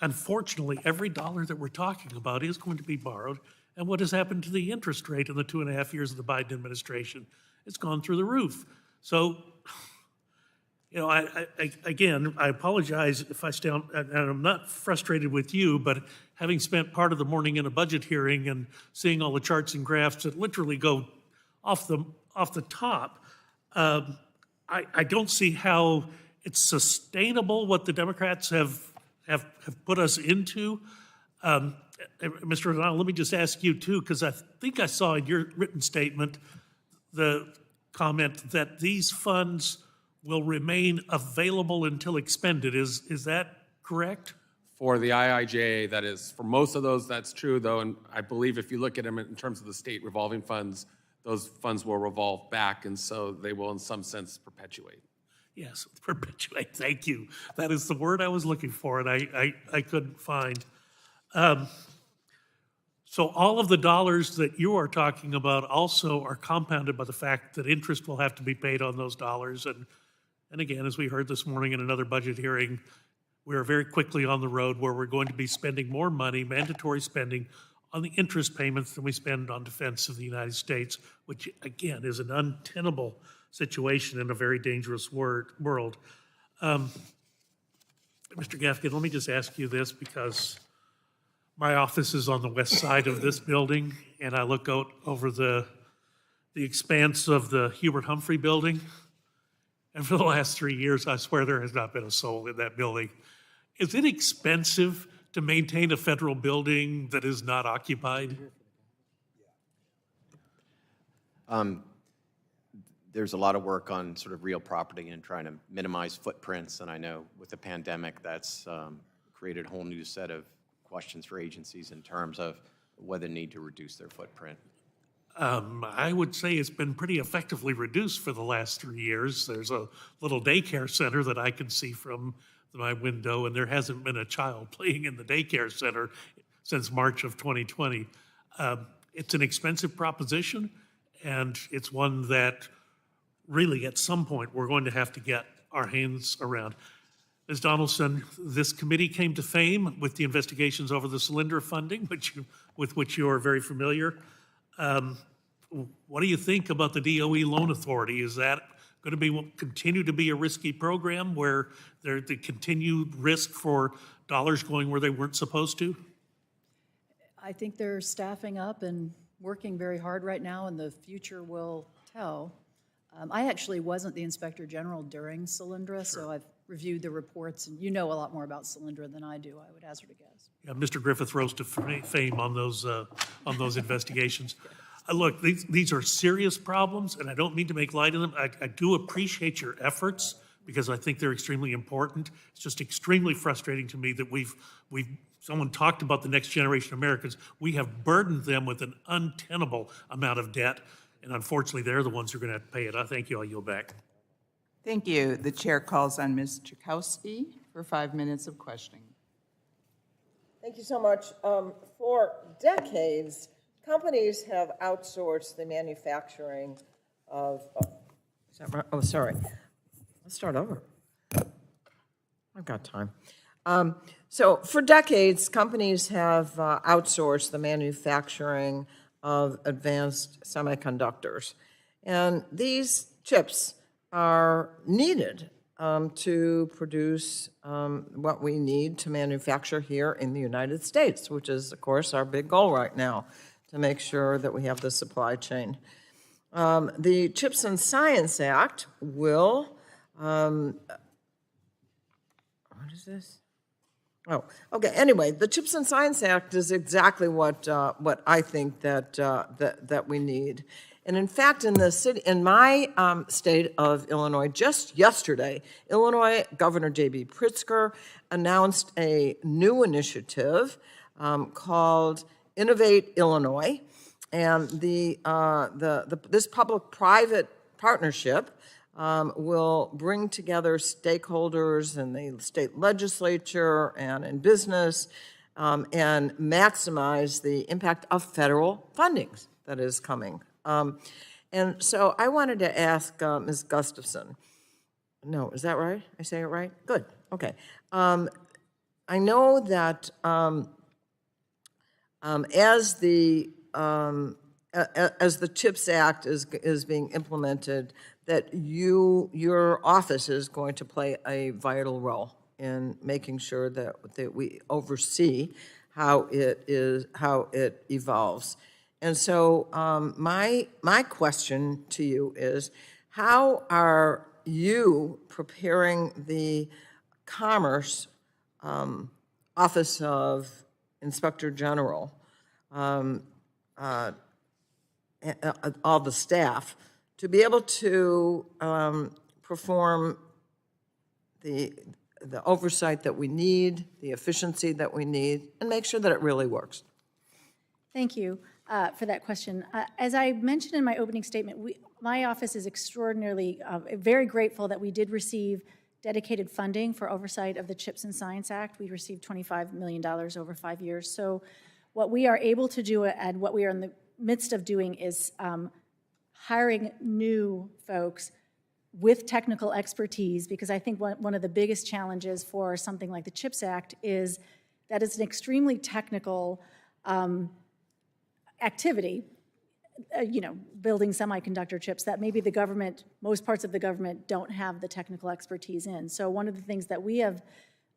J: unfortunately, every dollar that we're talking about is going to be borrowed. And what has happened to the interest rate in the 2.5 years of the Biden administration? It's gone through the roof. So, you know, I apologize if I sound, and I'm not frustrated with you, but having spent part of the morning in a budget hearing and seeing all the charts and graphs that literally go off the top, I don't see how it's sustainable what the Democrats have put us into. Mr. O'Donnell, let me just ask you too, because I think I saw in your written statement the comment that these funds will remain available until expended. Is that correct?
E: For the IIJA, that is, for most of those, that's true, though, and I believe if you look at them in terms of the state revolving funds, those funds will revolve back, and so they will, in some sense, perpetuate.
J: Yes, perpetuate, thank you. That is the word I was looking for, and I couldn't find. So all of the dollars that you are talking about also are compounded by the fact that interest will have to be paid on those dollars. And again, as we heard this morning in another budget hearing, we are very quickly on the road where we're going to be spending more money, mandatory spending, on the interest payments than we spend on defense of the United States, which again is an untenable situation in a very dangerous world. Mr. Gaffigan, let me just ask you this, because my office is on the west side of this building, and I look out over the expanse of the Hubert Humphrey building. And for the last 3 years, I swear there has not been a soul in that building. Is it expensive to maintain a federal building that is not occupied?
H: There's a lot of work on sort of real property and trying to minimize footprints, and I know with the pandemic, that's created a whole new set of questions for agencies in terms of whether they need to reduce their footprint.
J: I would say it's been pretty effectively reduced for the last 3 years. There's a little daycare center that I can see from my window, and there hasn't been a child playing in the daycare center since March of 2020. It's an expensive proposition, and it's one that really at some point we're going to have to get our hands around. Ms. Donaldson, this committee came to fame with the investigations over the cylinder funding, with which you are very familiar. What do you think about the DOE Loan Authority? Is that going to continue to be a risky program where there's the continued risk for dollars going where they weren't supposed to?
G: I think they're staffing up and working very hard right now, and the future will tell. I actually wasn't the Inspector General during Solyndra, so I've reviewed the reports, and you know a lot more about Solyndra than I do, I would hazard a guess.
J: Yeah, Mr. Griffith rose to fame on those investigations. Look, these are serious problems, and I don't mean to make light of them. I do appreciate your efforts because I think they're extremely important. It's just extremely frustrating to me that someone talked about the next generation of Americans. We have burdened them with an untenable amount of debt, and unfortunately, they're the ones who are going to have to pay it. I thank you. I'll yield back.
I: Thank you. The chair calls on Ms. Chakowski for 5 minutes of questioning.
K: Thank you so much. For decades, companies have outsourced the manufacturing of, oh, sorry. Let's start over. I've got time. So for decades, companies have outsourced the manufacturing of advanced semiconductors. And these chips are needed to produce what we need to manufacture here in the United States, which is, of course, our big goal right now, to make sure that we have the supply chain. The Chips and Science Act will, what is this? Oh, okay. Anyway, the Chips and Science Act is exactly what I think that we need. And in fact, in my state of Illinois, just yesterday, Illinois Governor J.B. Pritzker announced a new initiative called Innovate Illinois. And this public-private partnership will bring together stakeholders in the state legislature and in business and maximize the impact of federal fundings that is coming. And so I wanted to ask Ms. Gustafson. No, is that right? I say it right? Good. Okay. I know that as the CHIPS Act is being implemented, that your office is going to play a vital role in making sure that we oversee how it evolves. And so my question to you is, how are you preparing the Commerce Office of Inspector General, all the staff, to be able to perform the oversight that we need, the efficiency that we need, and make sure that it really works?
F: Thank you for that question. As I mentioned in my opening statement, my office is extraordinarily, very grateful that we did receive dedicated funding for oversight of the CHIPS and Science Act. We received $25 million over 5 years. So what we are able to do and what we are in the midst of doing is hiring new folks with technical expertise, because I think one of the biggest challenges for something like the CHIPS Act is that it's an extremely technical activity, building semiconductor chips that maybe the government, most parts of the government don't have the technical expertise in. So one of the things that we have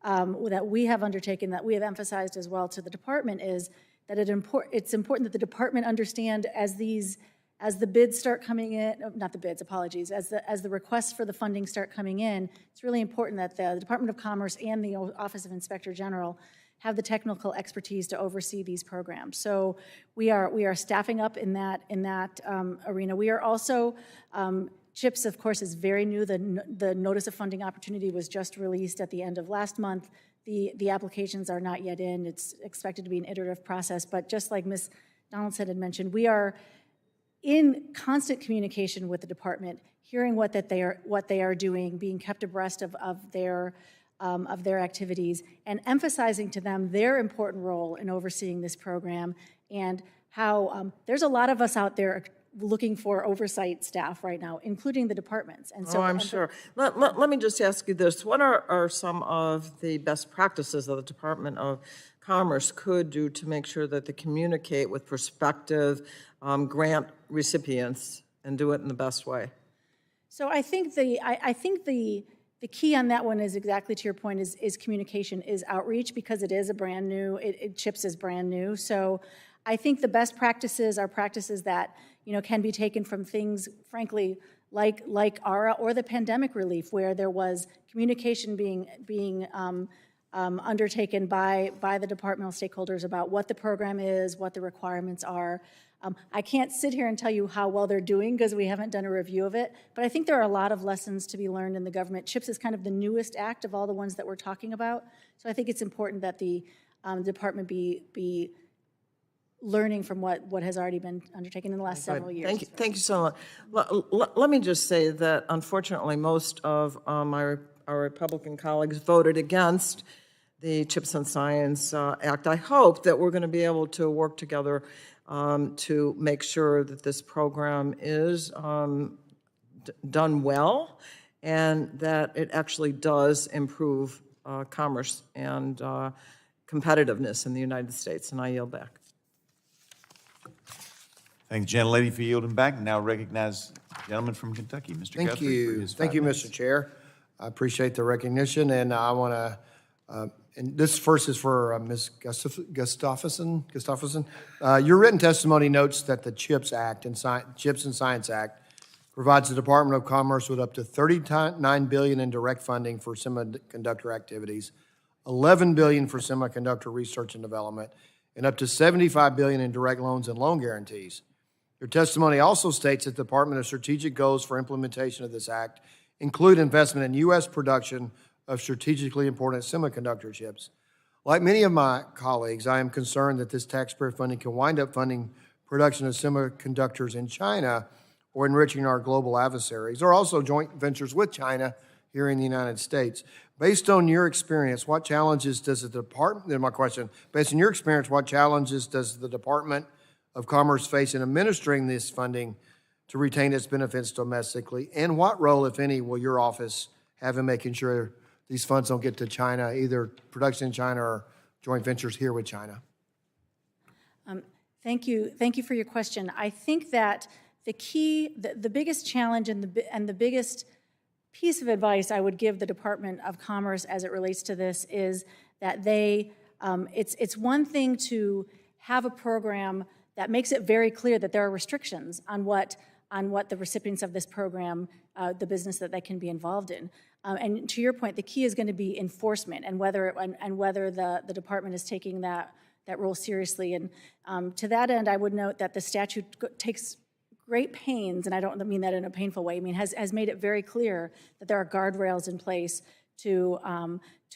F: undertaken, that we have emphasized as well to the department, is that it's important that the department understand as the bids start coming in, not the bids, apologies, as the requests for the funding start coming in, it's really important that the Department of Commerce and the Office of Inspector General have the technical expertise to oversee these programs. So we are staffing up in that arena. We are also, CHIPS, of course, is very new. The Notice of Funding Opportunity was just released at the end of last month. The applications are not yet in. It's expected to be an iterative process. But just like Ms. Donaldson had mentioned, we are in constant communication with the department, hearing what they are doing, being kept abreast of their activities, and emphasizing to them their important role in overseeing this program, and how there's a lot of us out there looking for oversight staff right now, including the departments. And so,
K: I'm sure. Let me just ask you this. What are some of the best practices that the Department of Commerce could do to make sure that they communicate with prospective grant recipients and do it in the best way?
F: So I think the key on that one is exactly to your point, is communication, is outreach, because it is a brand new, CHIPS is brand new. So I think the best practices are practices that can be taken from things, frankly, like ARA or the pandemic relief, where there was communication being undertaken by the departmental stakeholders about what the program is, what the requirements are. I can't sit here and tell you how well they're doing because we haven't done a review of it, but I think there are a lot of lessons to be learned in the government. CHIPS is kind of the newest act of all the ones that we're talking about, so I think it's important that the department be learning from what has already been undertaken in the last several years.
K: Thank you so much. Let me just say that unfortunately most of our Republican colleagues voted against the CHIPS and Science Act. I hope that we're going to be able to work together to make sure that this program is done well and that it actually does improve commerce and competitiveness in the United States. And I yield back.
A: Thank the gentlelady for yielding back. Now recognize the gentleman from Kentucky, Mr.
L: Thank
A: Guthrie.
L: you. Thank you, Mr. Chair. I appreciate the recognition, and I want to, and this first is for Ms. Gustafson. Your written testimony notes that the CHIPS and Science Act provides the Department of Commerce with up to $39 billion in direct funding for semiconductor activities, $11 billion for semiconductor research and development, and up to $75 billion in direct loans and loan guarantees. Your testimony also states that the Department's strategic goals for implementation of this act include investment in U.S. production of strategically important semiconductor chips. Like many of my colleagues, I am concerned that this taxpayer funding can wind up funding production of semiconductors in China or enriching our global adversaries, or also joint ventures with China here in the United States. Based on your experience, what challenges does the Department, then my question, based on your experience, what challenges does the Department of Commerce face in administering this funding to retain its benefits domestically? And what role, if any, will your office have in making sure these funds don't get to China, either production in China or joint ventures here with China?
F: Thank you for your question. I think that the key, the biggest challenge and the biggest piece of advice I would give the Department of Commerce as it relates to this is that it's one thing to have a program that makes it very clear that there are restrictions on what the recipients of this program, the business that they can be involved in. And to your point, the key is going to be enforcement and whether the department is taking that role seriously. And to that end, I would note that the statute takes great pains, and I don't mean that in a painful way, I mean has made it very clear that there are guardrails in place to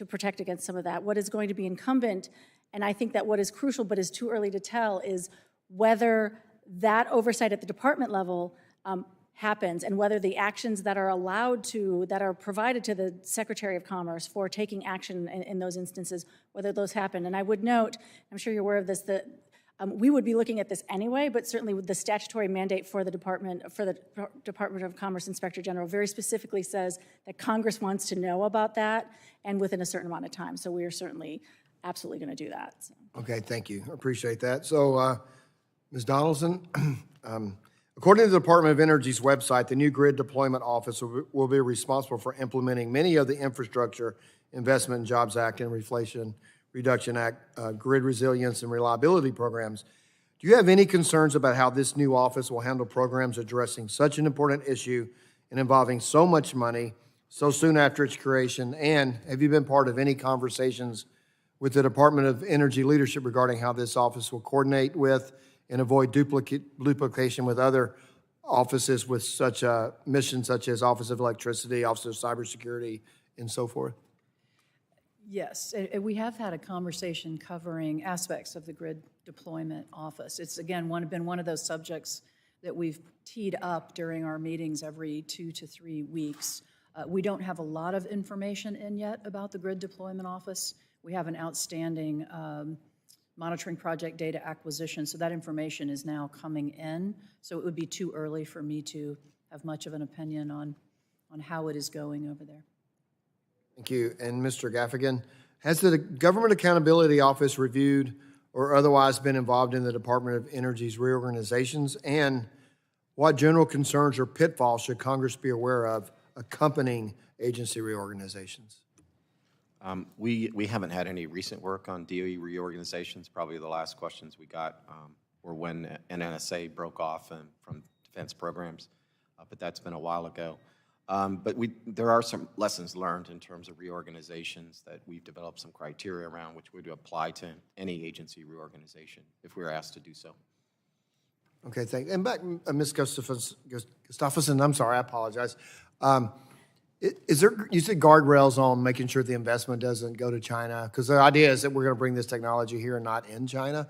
F: protect against some of that. What is going to be incumbent, and I think that what is crucial but is too early to tell, is whether that oversight at the department level happens and whether the actions that are provided to the Secretary of Commerce for taking action in those instances, whether those happen. And I would note, I'm sure you're aware of this, that we would be looking at this anyway, but certainly with the statutory mandate for the Department of Commerce Inspector General very specifically says that Congress wants to know about that and within a certain amount of time. So we are certainly absolutely going to do that. So.
L: Okay, thank you. I appreciate that. So, Ms. Donaldson, according to the Department of Energy's website, the new Grid Deployment Office will be responsible for implementing many of the Infrastructure Investment and Jobs Act and Inflation Reduction Act grid resilience and reliability programs. Do you have any concerns about how this new office will handle programs addressing such an important issue and involving so much money so soon after its creation? And have you been part of any conversations with the Department of Energy leadership regarding how this office will coordinate with and avoid duplication with other offices with such missions such as Office of Electricity, Office of Cybersecurity, and so forth?
G: Yes, we have had a conversation covering aspects of the Grid Deployment Office. It's, again, been one of those subjects that we've teed up during our meetings every 2 to 3 weeks. We don't have a lot of information in yet about the Grid Deployment Office. We have an outstanding monitoring project data acquisition, so that information is now coming in. So it would be too early for me to have much of an opinion on how it is going over there.
L: Thank you. And Mr. Gaffigan, has the Government Accountability Office reviewed or otherwise been involved in the Department of Energy's reorganizations? And what general concerns or pitfalls should Congress be aware of accompanying agency reorganizations?
H: We haven't had any recent work on DOE reorganizations. Probably the last questions we got were when NNSA broke off from defense programs, but that's been a while ago. But there are some lessons learned in terms of reorganizations that we've developed some criteria around which would apply to any agency reorganization if we were asked to do so.
L: Okay, thank you. And back, Ms. Gustafson, I'm sorry, I apologize. Is there, you said guardrails on making sure the investment doesn't go to China? Because the idea is that we're going to bring this technology here and not in China.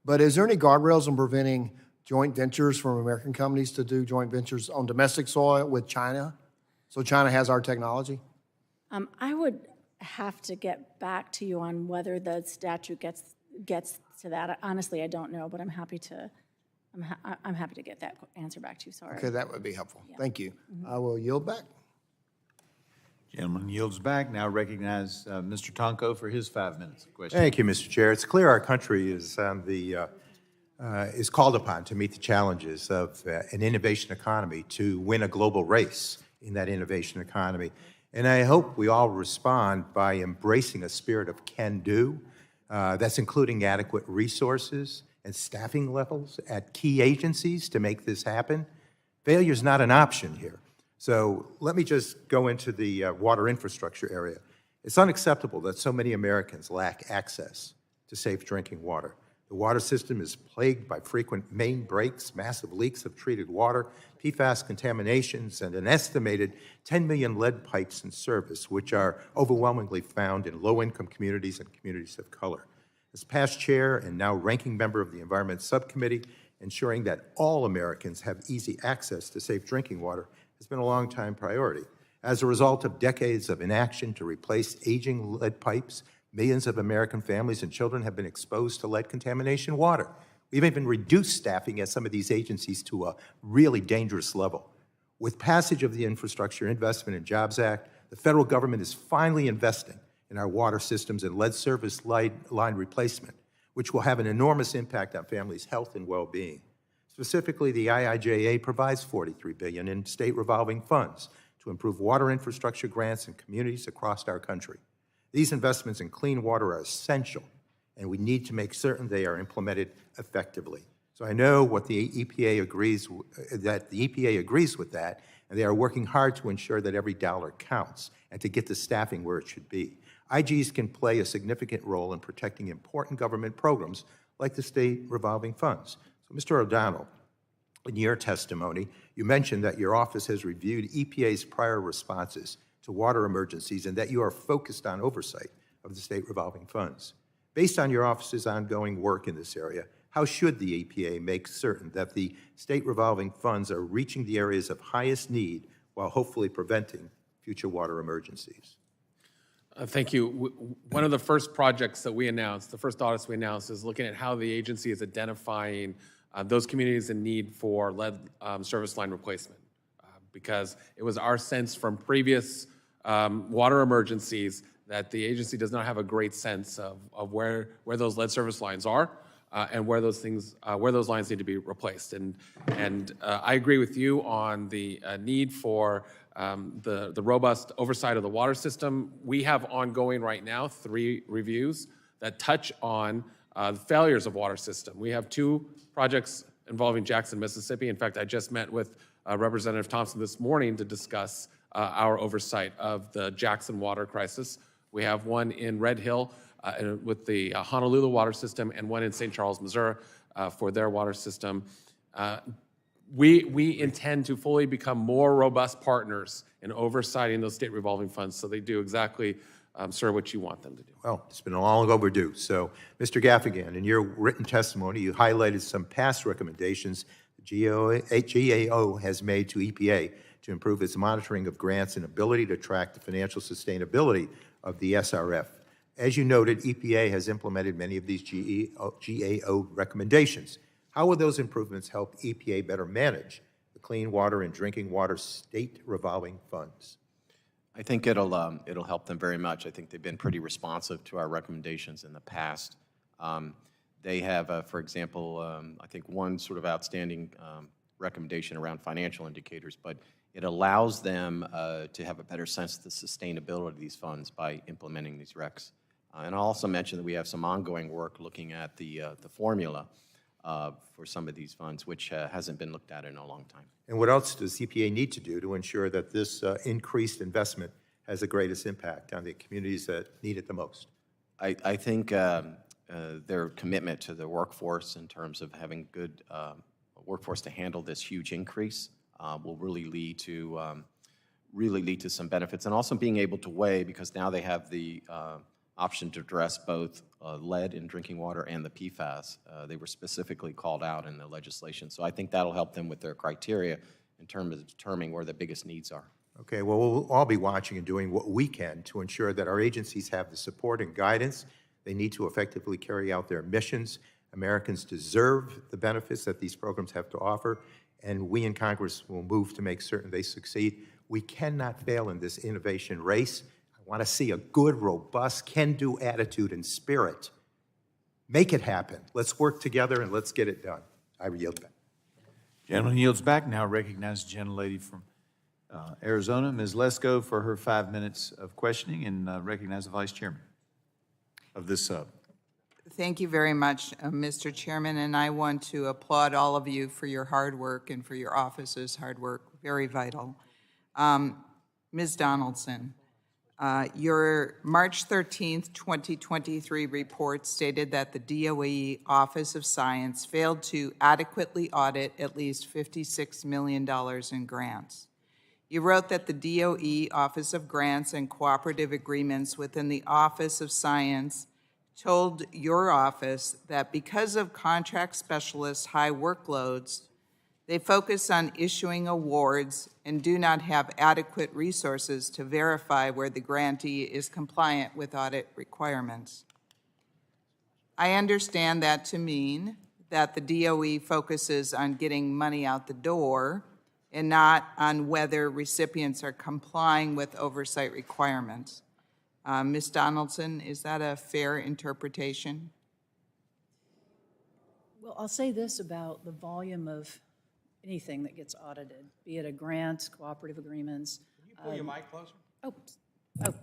L: But is there any guardrails on preventing joint ventures from American companies to do joint ventures on domestic soil with China? So China has our technology?
F: I would have to get back to you on whether the statute gets to that. Honestly, I don't know, but I'm happy to get that answer back to you. Sorry.
L: Okay, that would be helpful. Yeah. Thank you. I will yield back.
A: Gentleman yields back. Now recognize Mr. Tonko for his 5 minutes of question.
M: Thank you, Mr. Chair. It's clear our country is called upon to meet the challenges of an innovation economy, to win a global race in that innovation economy. And I hope we all respond by embracing a spirit of can-do. That's including adequate resources and staffing levels at key agencies to make this happen. Failure is not an option here. So let me just go into the water infrastructure area. It's unacceptable that so many Americans lack access to safe drinking water. The water system is plagued by frequent main breaks, massive leaks of treated water, PFAS contaminations, and an estimated 10 million lead pipes in service, which are overwhelmingly found in low-income communities and communities of color. As past chair and now ranking member of the Environment Subcommittee, ensuring that all Americans have easy access to safe drinking water has been a long-time priority. As a result of decades of inaction to replace aging lead pipes, millions of American families and children have been exposed to lead contamination water. We've even reduced staffing at some of these agencies to a really dangerous level. With passage of the Infrastructure Investment and Jobs Act, the federal government is finally investing in our water systems and lead service line replacement, which will have an enormous impact on families' health and well-being. Specifically, the IIJA provides $43 billion in state revolving funds to improve water infrastructure grants in communities across our country. These investments in clean water are essential, and we need to make certain they are implemented effectively. So I know what the EPA agrees, that the EPA agrees with that, and they are working hard to ensure that every dollar counts and to get the staffing where it should be. IGs can play a significant role in protecting important government programs like the state revolving funds. So, Mr. O'Donnell, in your testimony, you mentioned that your office has reviewed EPA's prior responses to water emergencies and that you are focused on oversight of the state revolving funds. Based on your office's ongoing work in this area, how should the EPA make certain that the state revolving funds are reaching the areas of highest need while hopefully preventing future water emergencies?
E: Thank you. One of the first projects that we announced, the first audits we announced, is looking at how the agency is identifying those communities in need for lead service line replacement. Because it was our sense from previous water emergencies that the agency does not have a great sense of where those lead service lines are and where those lines need to be replaced. And I agree with you on the need for the robust oversight of the water system. We have ongoing right now 3 reviews that touch on the failures of water system. We have 2 projects involving Jackson, Mississippi. In fact, I just met with Representative Thompson this morning to discuss our oversight of the Jackson water crisis. We have one in Red Hill with the Honolulu water system and one in St. Charles, Missouri for their water system. We intend to fully become more robust partners in oversighting those state revolving funds so they do exactly, sir, what you want them to do.
M: Well, it's been long overdue. So, Mr. Gaffigan, in your written testimony, you highlighted some past recommendations the GAO has made to EPA to improve its monitoring of grants and ability to track the financial sustainability of the SRF. As you noted, EPA has implemented many of these GAO recommendations. How will those improvements help EPA better manage the clean water and drinking water state revolving funds?
H: I think it'll help them very much. I think they've been pretty responsive to our recommendations in the past. They have, for example, I think one sort of outstanding recommendation around financial indicators, but it allows them to have a better sense of the sustainability of these funds by implementing these recs. And I'll also mention that we have some ongoing work looking at the formula for some of these funds, which hasn't been looked at in a long time.
M: And what else does EPA need to do to ensure that this increased investment has the greatest impact on the communities that need it the most?
H: I think their commitment to the workforce in terms of having good workforce to handle this huge increase will really lead to some benefits, and also being able to weigh, because now they have the option to address both lead in drinking water and the PFAS. They were specifically called out in the legislation, so I think that'll help them with their criteria in terms of determining where the biggest needs are.
M: Okay, well, we'll all be watching and doing what we can to ensure that our agencies have the support and guidance they need to effectively carry out their missions. Americans deserve the benefits that these programs have to offer, and we in Congress will move to make certain they succeed. We cannot fail in this innovation race. I want to see a good, robust, can-do attitude and spirit. Make it happen. Let's work together and let's get it done. I yield back.
A: Gentleman yields back. Now recognize the gentlelady from Arizona, Ms. Lesko, for her 5 minutes of questioning, and recognize the Vice Chairman of this sub.
I: Thank you very much, Mr. Chairman, and I want to applaud all of you for your hard work and for your office's hard work. Very vital. Ms. Donaldson, Your March 13th, 2023 report stated that the DOE Office of Science failed to adequately audit at least $56 million in grants. You wrote that the DOE Office of Grants and Cooperative Agreements within the Office of Science told your office that because of contract specialists' high workloads, they focus on issuing awards and do not have adequate resources to verify where the grantee is compliant with audit requirements. I understand that to mean that the DOE focuses on getting money out the door and not on whether recipients are complying with oversight requirements. Ms. Donaldson, is that a fair interpretation?
G: Well, I'll say this about the volume of anything that gets audited, be it a grant, cooperative agreements.
M: Can you pull your mic closer?
G: Oh,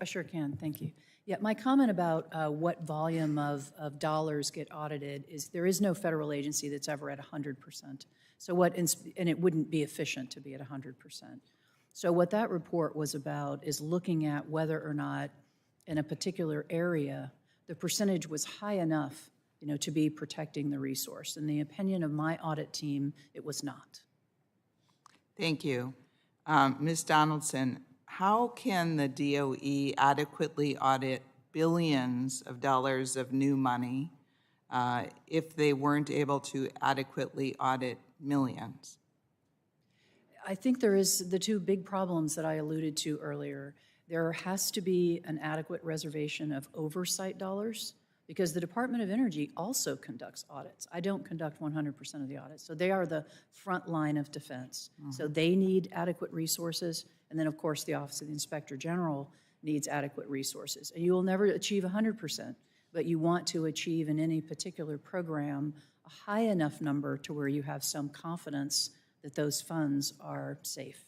G: I sure can, thank you. Yeah, my comment about what volume of dollars get audited is there is no federal agency that's ever at 100%. So and it wouldn't be efficient to be at 100%. So what that report was about is looking at whether or not in a particular area, the percentage was high enough, to be protecting the resource. In the opinion of my audit team, it was not.
I: Thank you. Ms. Donaldson, how can the DOE adequately audit billions of dollars of new money if they weren't able to adequately audit millions?
G: I think there is the two big problems that I alluded to earlier. There has to be an adequate reservation of oversight dollars because the Department of Energy also conducts audits. I don't conduct 100% of the audits. So they are the front line of defense. So they need adequate resources. And then, of course, the Office of the Inspector General needs adequate resources. And you will never achieve 100%, but you want to achieve in any particular program a high enough number to where you have some confidence that those funds are safe.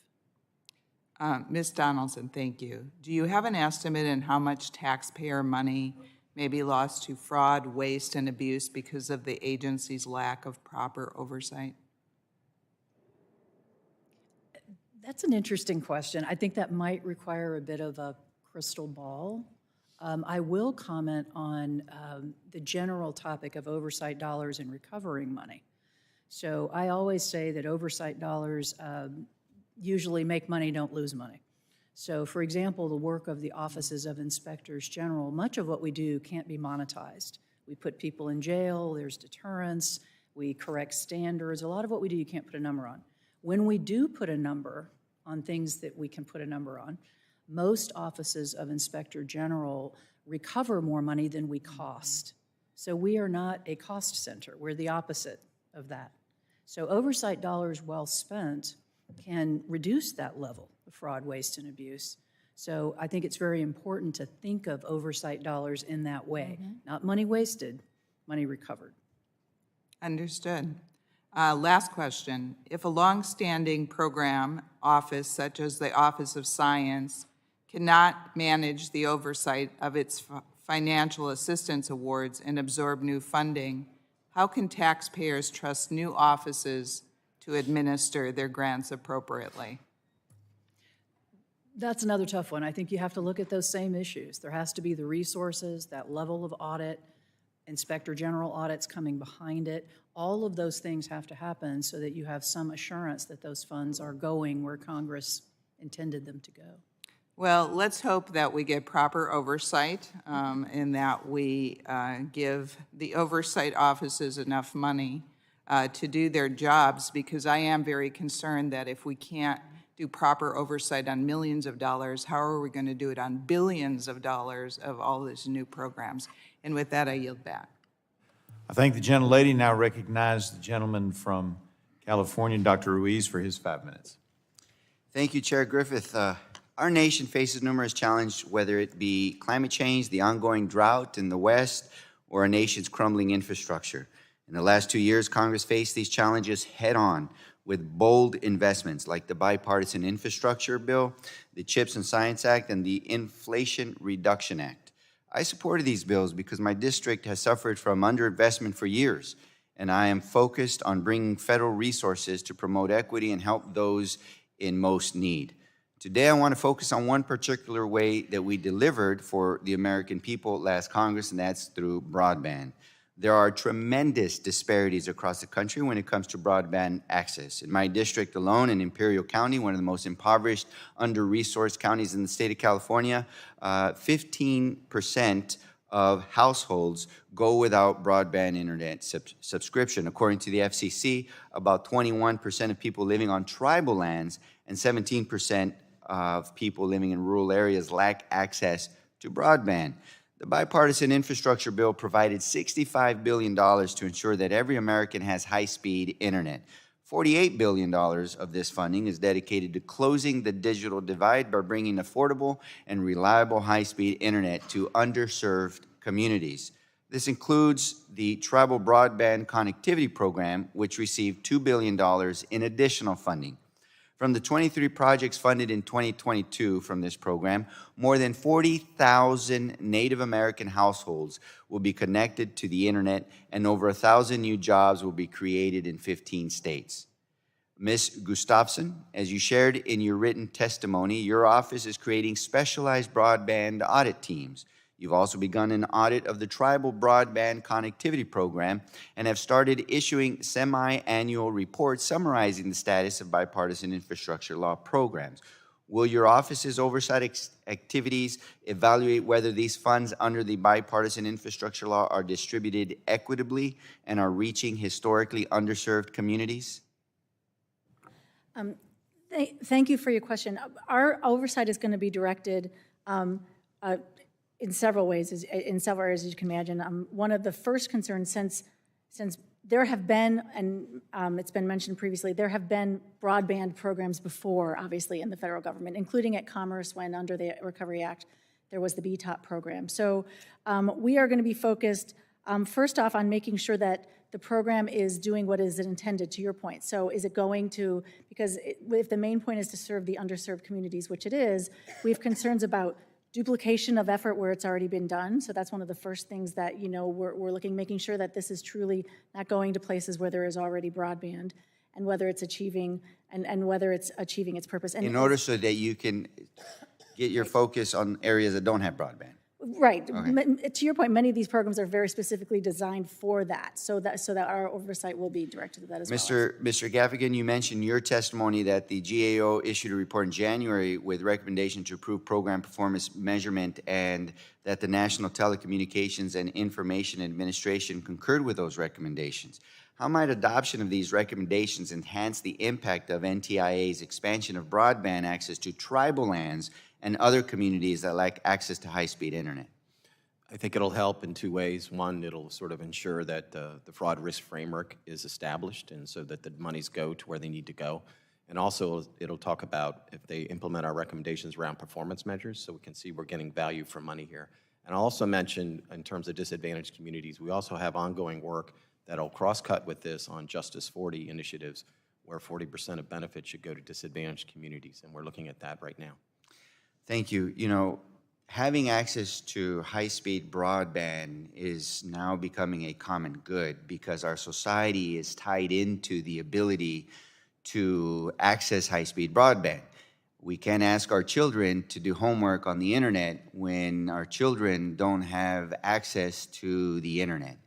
I: Ms. Donaldson, thank you. Do you have an estimate in how much taxpayer money may be lost to fraud, waste, and abuse because of the agency's lack of proper oversight?
G: That's an interesting question. I think that might require a bit of a crystal ball. I will comment on the general topic of oversight dollars and recovering money. So I always say that oversight dollars usually make money, don't lose money. So for example, the work of the offices of inspectors general, much of what we do can't be monetized. We put people in jail, there's deterrence, we correct standards. A lot of what we do you can't put a number on. When we do put a number on things that we can put a number on, most offices of inspector general recover more money than we cost. So we are not a cost center, we're the opposite of that. So oversight dollars well spent can reduce that level of fraud, waste, and abuse. So I think it's very important to think of oversight dollars in that way. Not money wasted, money recovered.
I: Understood. Last question. If a longstanding program office, such as the Office of Science, cannot manage the oversight of its financial assistance awards and absorb new funding, how can taxpayers trust new offices to administer their grants appropriately?
G: That's another tough one. I think you have to look at those same issues. There has to be the resources, that level of audit, inspector general audits coming behind it. All of those things have to happen so that you have some assurance that those funds are going where Congress intended them to go.
I: Well, let's hope that we get proper oversight and that we give the oversight offices enough money to do their jobs, because I am very concerned that if we can't do proper oversight on millions of dollars, how are we going to do it on billions of dollars of all these new programs? And with that, I yield back.
A: I thank the gentlelady. Now recognize the gentleman from California, Dr. Ruiz, for his 5 minutes.
N: Thank you, Chair Griffith. Our nation faces numerous challenges, whether it be climate change, the ongoing drought in the West, or our nation's crumbling infrastructure. In the last 2 years, Congress faced these challenges head-on with bold investments like the Bipartisan Infrastructure Bill, the CHIPS and Science Act, and the Inflation Reduction Act. I supported these bills because my district has suffered from underinvestment for years, and I am focused on bringing federal resources to promote equity and help those in most need. Today, I want to focus on one particular way that we delivered for the American people last Congress, and that's through broadband. There are tremendous disparities across the country when it comes to broadband access. In my district alone, in Imperial County, one of the most impoverished, under-resourced counties in the state of California, 15% of households go without broadband internet subscription. According to the FCC, about 21% of people living on tribal lands and 17% of people living in rural areas lack access to broadband. The bipartisan infrastructure bill provided $65 billion to ensure that every American has high-speed internet. $48 billion of this funding is dedicated to closing the digital divide by bringing affordable and reliable high-speed internet to underserved communities. This includes the Tribal Broadband Connectivity Program, which received $2 billion in additional funding. From the 23 projects funded in 2022 from this program, more than 40,000 Native American households will be connected to the internet, and over 1,000 new jobs will be created in 15 states. Ms. Gustafson, as you shared in your written testimony, your office is creating specialized broadband audit teams. You've also begun an audit of the Tribal Broadband Connectivity Program and have started issuing semi-annual reports summarizing the status of bipartisan infrastructure law programs. Will your office's oversight activities evaluate whether these funds under the bipartisan infrastructure law are distributed equitably and are reaching historically underserved communities?
F: Thank you for your question. Our oversight is going to be directed in several ways, in several areas, as you can imagine. One of the first concerns, since there have been, and it's been mentioned previously, there have been broadband programs before, obviously, in the federal government, including at Commerce when under the Recovery Act, there was the BTOP program. So we are going to be focused, first off, on making sure that the program is doing what is intended, to your point. So is it going to, because if the main point is to serve the underserved communities, which it is, we have concerns about duplication of effort where it's already been done. So that's one of the first things that, we're making sure that this is truly not going to places where there is already broadband, and whether it's achieving, and whether it's achieving its purpose. And
N: in order so that you can get your focus on areas that don't have broadband.
F: Right.
N: Okay.
F: To your point, many of these programs are very specifically designed for that, so that our oversight will be directed to that as well.
N: Mr. Gaffigan, you mentioned in your testimony that the GAO issued a report in January with recommendation to approve program performance measurement, and that the National Telecommunications and Information Administration concurred with those recommendations. How might adoption of these recommendations enhance the impact of NTIA's expansion of broadband access to tribal lands and other communities that lack access to high-speed internet?
H: I think it'll help in two ways. One, it'll sort of ensure that the fraud risk framework is established, and so that the monies go to where they need to go. And also, it'll talk about if they implement our recommendations around performance measures, so we can see we're getting value for money here. And I'll also mention, in terms of disadvantaged communities, we also have ongoing work that'll cross-cut with this on Justice 40 initiatives, where 40% of benefits should go to disadvantaged communities, and we're looking at that right now.
N: Thank you. You know, having access to high-speed broadband is now becoming a common good because our society is tied into the ability to access high-speed broadband. We can't ask our children to do homework on the internet when our children don't have access to the internet.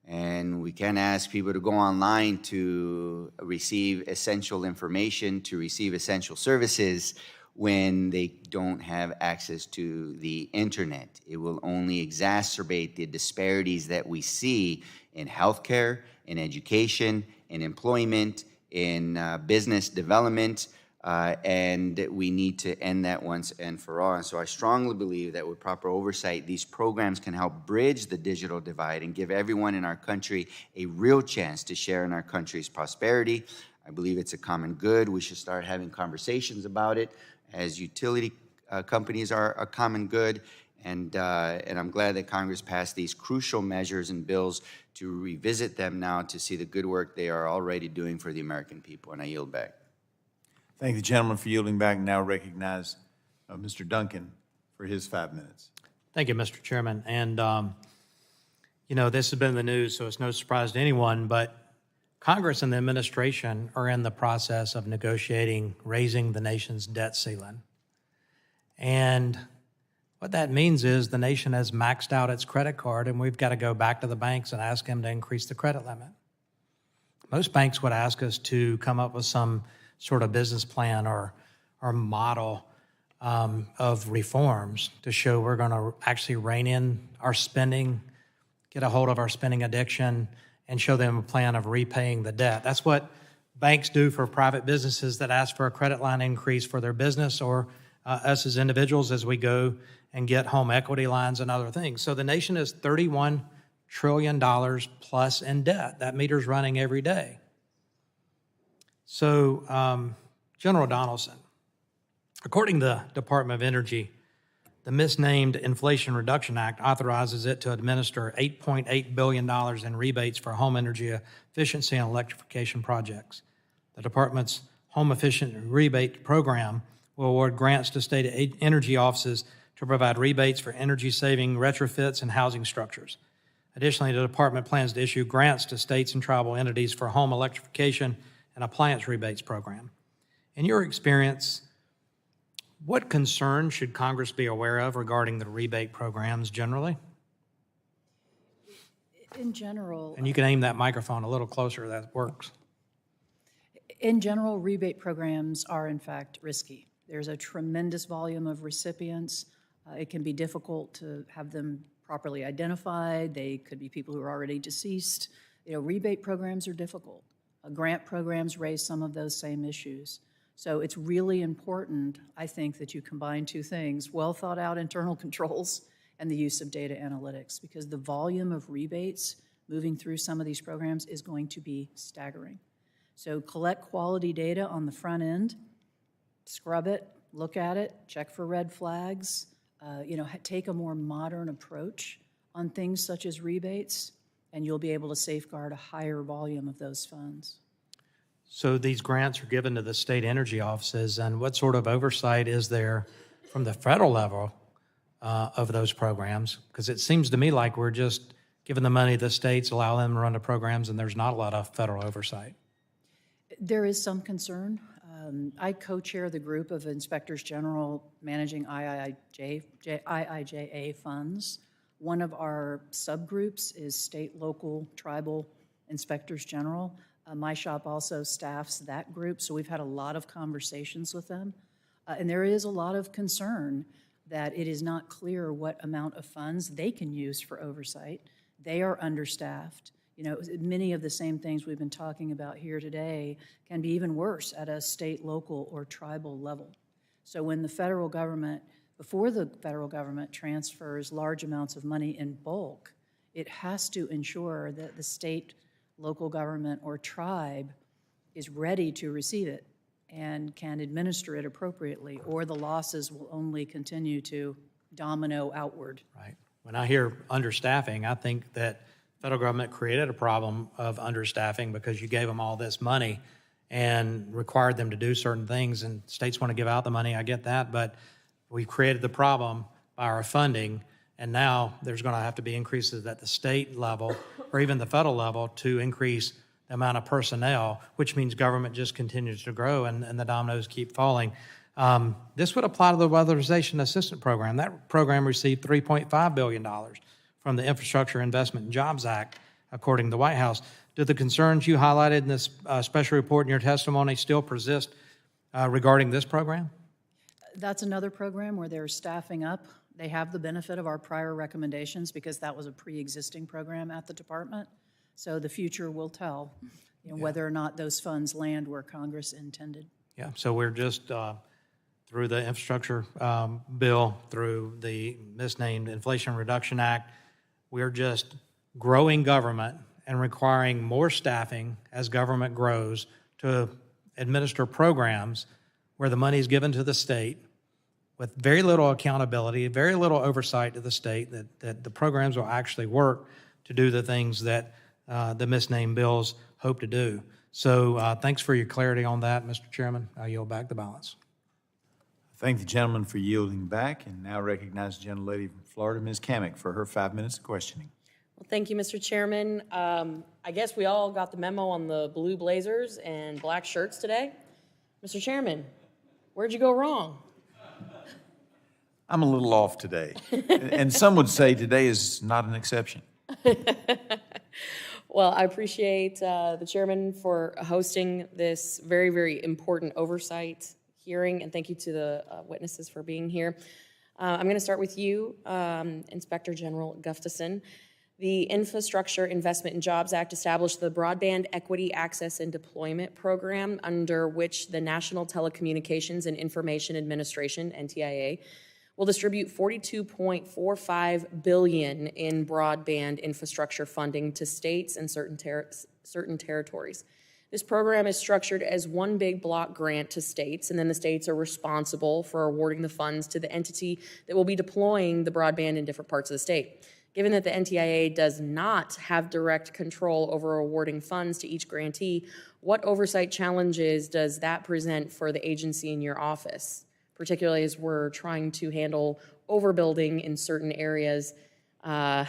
N: And we can't ask people to go online to receive essential information, to receive essential services, when they don't have access to the internet. It will only exacerbate the disparities that we see in healthcare, in education, in employment, in business development, and we need to end that once and for all. And so I strongly believe that with proper oversight, these programs can help bridge the digital divide and give everyone in our country a real chance to share in our country's prosperity. I believe it's a common good. We should start having conversations about it, as utility companies are a common good, and I'm glad that Congress passed these crucial measures and bills to revisit them now to see the good work they are already doing for the American people, and I yield back.
A: Thank the gentleman for yielding back. Now recognize Mr. Duncan for his 5 minutes.
O: Thank you, Mr. Chairman. And, this has been in the news, so it's no surprise to anyone, but Congress and the administration are in the process of negotiating raising the nation's debt ceiling. And what that means is the nation has maxed out its credit card, and we've got to go back to the banks and ask them to increase the credit limit. Most banks would ask us to come up with some sort of business plan or model of reforms to show we're going to actually rein in our spending, get a hold of our spending addiction, and show them a plan of repaying the debt. That's what banks do for private businesses that ask for a credit line increase for their business, or us as individuals as we go and get home equity lines and other things. So the nation is $31 trillion plus in debt. That meter's running every day. So, General Donaldson, according to the Department of Energy, the misnamed Inflation Reduction Act authorizes it to administer $8.8 billion in rebates for home energy efficiency and electrification projects. The department's Home Efficient Rebate Program will award grants to state energy offices to provide rebates for energy-saving retrofits and housing structures. Additionally, the department plans to issue grants to states and tribal entities for home electrification and appliance rebates program. In your experience, what concerns should Congress be aware of regarding the rebate programs generally?
G: In general,
O: And you can aim that microphone a little closer, that works.
G: in general, rebate programs are in fact risky. There's a tremendous volume of recipients. It can be difficult to have them properly identified. They could be people who are already deceased. Rebate programs are difficult. Grant programs raise some of those same issues. So it's really important, I think, that you combine two things: well thought out internal controls and the use of data analytics, because the volume of rebates moving through some of these programs is going to be staggering. So collect quality data on the front end, scrub it, look at it, check for red flags, take a more modern approach on things such as rebates, and you'll be able to safeguard a higher volume of those funds.
O: So these grants are given to the state energy offices, and what sort of oversight is there from the federal level of those programs? Because it seems to me like we're just giving the money to the states, allow them to run the programs, and there's not a lot of federal oversight.
G: There is some concern. I co-chair the group of inspectors general managing IIJA funds. One of our subgroups is state, local, tribal inspectors general. My shop also staffs that group, so we've had a lot of conversations with them. And there is a lot of concern that it is not clear what amount of funds they can use for oversight. They are understaffed. Many of the same things we've been talking about here today can be even worse at a state, local, or tribal level. So when the federal government, before the federal government transfers large amounts of money in bulk, it has to ensure that the state, local government, or tribe is ready to receive it and can administer it appropriately, or the losses will only continue to domino outward.
O: Right. When I hear understaffing, I think that federal government created a problem of understaffing because you gave them all this money and required them to do certain things, and states want to give out the money, I get that, but we've created the problem by our funding, and now there's going to have to be increases at the state level or even the federal level to increase the amount of personnel, which means government just continues to grow and the dominoes keep falling. This would apply to the Weatherization Assistance Program. That program received $3.5 billion from the Infrastructure Investment and Jobs Act, according to the White House. Do the concerns you highlighted in this special report in your testimony still persist regarding this program?
G: That's another program where they're staffing up. They have the benefit of our prior recommendations because that was a pre-existing program at the department. So the future will tell whether or not those funds land where Congress intended.
O: Yeah, so we're just through the infrastructure bill, through the misnamed Inflation Reduction Act, we're just growing government and requiring more staffing as government grows to administer programs where the money is given to the state with very little accountability, very little oversight to the state, that the programs will actually work to do the things that the misnamed bills hope to do. So thanks for your clarity on that, Mr. Chairman. I yield back the balance.
A: Thank the gentleman for yielding back, and now recognize the gentlelady from Florida, Ms. Kamick, for her 5 minutes of questioning.
P: Well, thank you, Mr. Chairman. I guess we all got the memo on the blue blazers and black shirts today. Mr. Chairman, where'd you go wrong?
A: I'm a little off today. And some would say today is not an exception.
P: Well, I appreciate the chairman for hosting this very, very important oversight hearing, and thank you to the witnesses for being here. I'm going to start with you, Inspector General Gustafson. The Infrastructure Investment and Jobs Act established the Broadband Equity Access and Deployment Program, under which the National Telecommunications and Information Administration, NTIA, will distribute $42.45 billion in broadband infrastructure funding to states and certain territories. This program is structured as one big block grant to states, and then the states are responsible for awarding the funds to the entity that will be deploying the broadband in different parts of the state. Given that the NTIA does not have direct control over awarding funds to each grantee, what oversight challenges does that present for the agency in your office, particularly as we're trying to handle overbuilding in certain areas? Wow,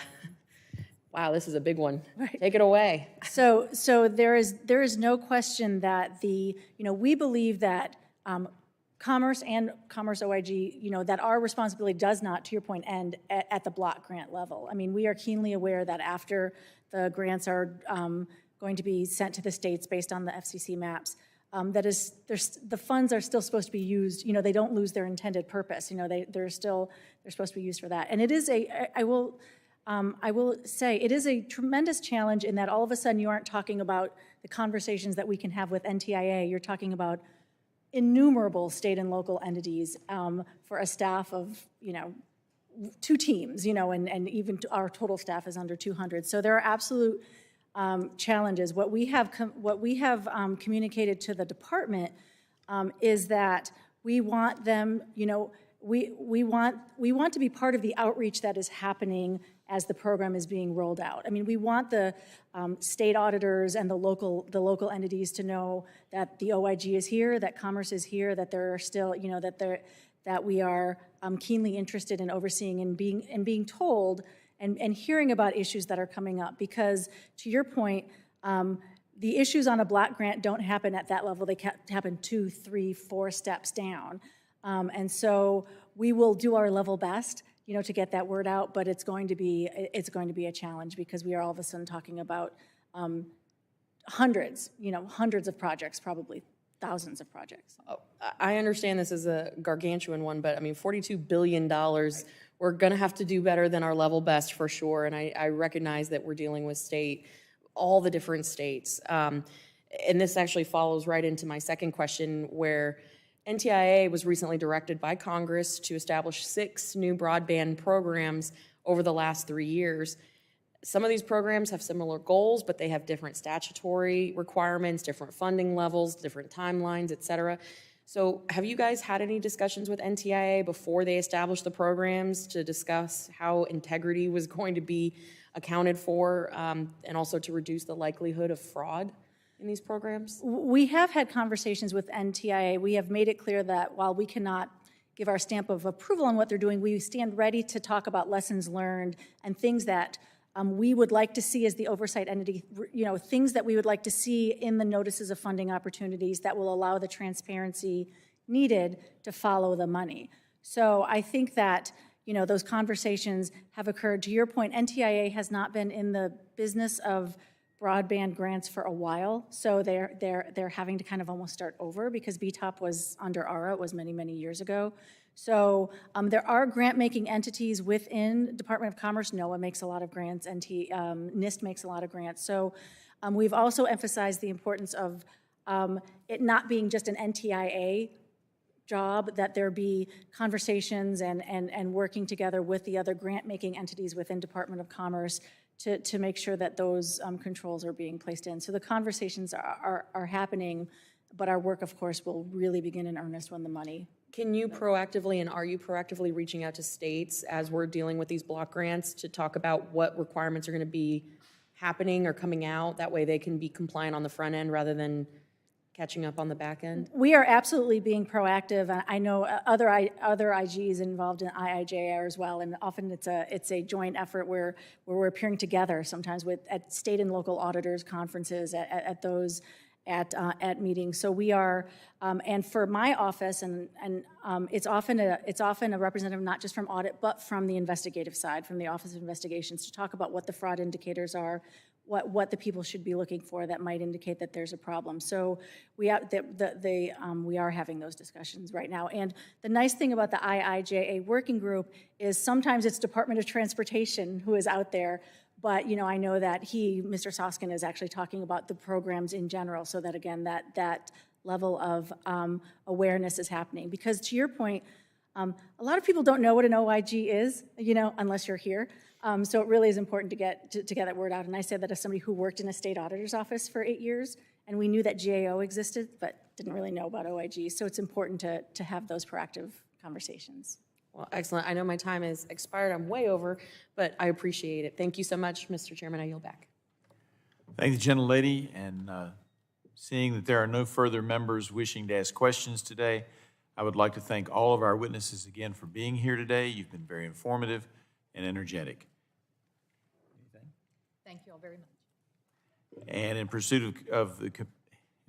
P: this is a big one. Right. Take it away.
F: So there is no question that we believe that Commerce and Commerce OIG, that our responsibility does not, to your point, end at the block grant level. I mean, we are keenly aware that after the grants are going to be sent to the states based on the FCC maps, the funds are still supposed to be used. They don't lose their intended purpose. They're supposed to be used for that. And it is I will say it is a tremendous challenge in that all of a sudden you aren't talking about the conversations that we can have with NTIA. You're talking about innumerable state and local entities for a staff of 2 teams, and even our total staff is under 200. So there are absolute challenges. What we have communicated to the department is that we want them, we want to be part of the outreach that is happening as the program is being rolled out. I mean, we want the state auditors and the local entities to know that the OIG is here, that Commerce is here, that there are still, that we are keenly interested in overseeing and being told and hearing about issues that are coming up. Because to your point, the issues on a block grant don't happen at that level. They happen 2, 3, 4 steps down. And so we will do our level best, to get that word out, but it's going to be a challenge because we are all of a sudden talking about hundreds of projects, probably thousands of projects.
P: Oh, I understand this is a gargantuan one, but I mean, $42 billion, we're gonna have to do better than our level best for sure, and I recognize that we're dealing with all the different states. And this actually follows right into my second question, where NTIA was recently directed by Congress to establish 6 new broadband programs over the last 3 years. Some of these programs have similar goals, but they have different statutory requirements, different funding levels, different timelines, et cetera. So have you guys had any discussions with NTIA before they established the programs to discuss how integrity was going to be accounted for and also to reduce the likelihood of fraud in these programs?
F: We have had conversations with NTIA. We have made it clear that while we cannot give our stamp of approval on what they're doing, we stand ready to talk about lessons learned and things that we would like to see as the oversight entity, things that we would like to see in the notices of funding opportunities that will allow the transparency needed to follow the money. So I think that those conversations have occurred. To your point, NTIA has not been in the business of broadband grants for a while, so they're having to kind of almost start over because BTOP was under ARA, it was many, many years ago. So there are grant-making entities within Department of Commerce. NOAA makes a lot of grants, NIST makes a lot of grants. So we've also emphasized the importance of it not being just an NTIA job, that there be conversations and working together with the other grant-making entities within Department of Commerce to make sure that those controls are being placed in. So the conversations are happening, but our work, of course, will really begin in earnest when the money.
P: Can you proactively, and are you proactively reaching out to states as we're dealing with these block grants to talk about what requirements are going to be happening or coming out? That way they can be compliant on the front end rather than catching up on the back end?
F: We are absolutely being proactive. I know other IGs involved in IIJR as well, and often it's a joint effort where we're appearing together sometimes at state and local auditors conferences at those, at meetings. So we are, and for my office, and it's often a representative not just from audit, but from the investigative side, from the Office of Investigations, to talk about what the fraud indicators are, what the people should be looking for that might indicate that there's a problem. So we are having those discussions right now. And the nice thing about the IIJA working group is sometimes it's Department of Transportation who is out there, but I know that Mr. Soskin, is actually talking about the programs in general, so that again, that level of awareness is happening. Because to your point, a lot of people don't know what an OIG is, unless you're here. So it really is important to get that word out. And I say that as somebody who worked in a state auditor's office for 8 years, and we knew that GAO existed, but didn't really know about OIG. So it's important to have those proactive conversations.
P: Well, excellent. I know my time has expired. I'm way over, but I appreciate it. Thank you so much, Mr. Chairman. I yield back.
A: Thank the gentlelady, and seeing that there are no further members wishing to ask questions today, I would like to thank all of our witnesses again for being here today. You've been very informative and energetic. Anything?
B: Thank you all very much.
A: And in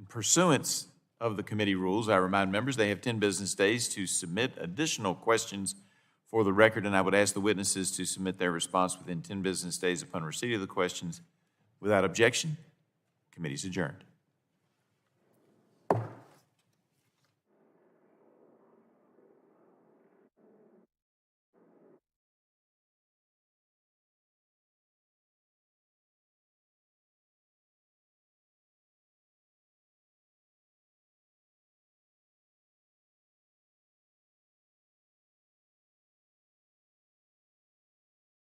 A: pursuance of the committee rules, I remind members they have 10 business days to submit additional questions for the record, and I would ask the witnesses to submit their response within 10 business days upon receipt of the questions. Without objection, committee is adjourned.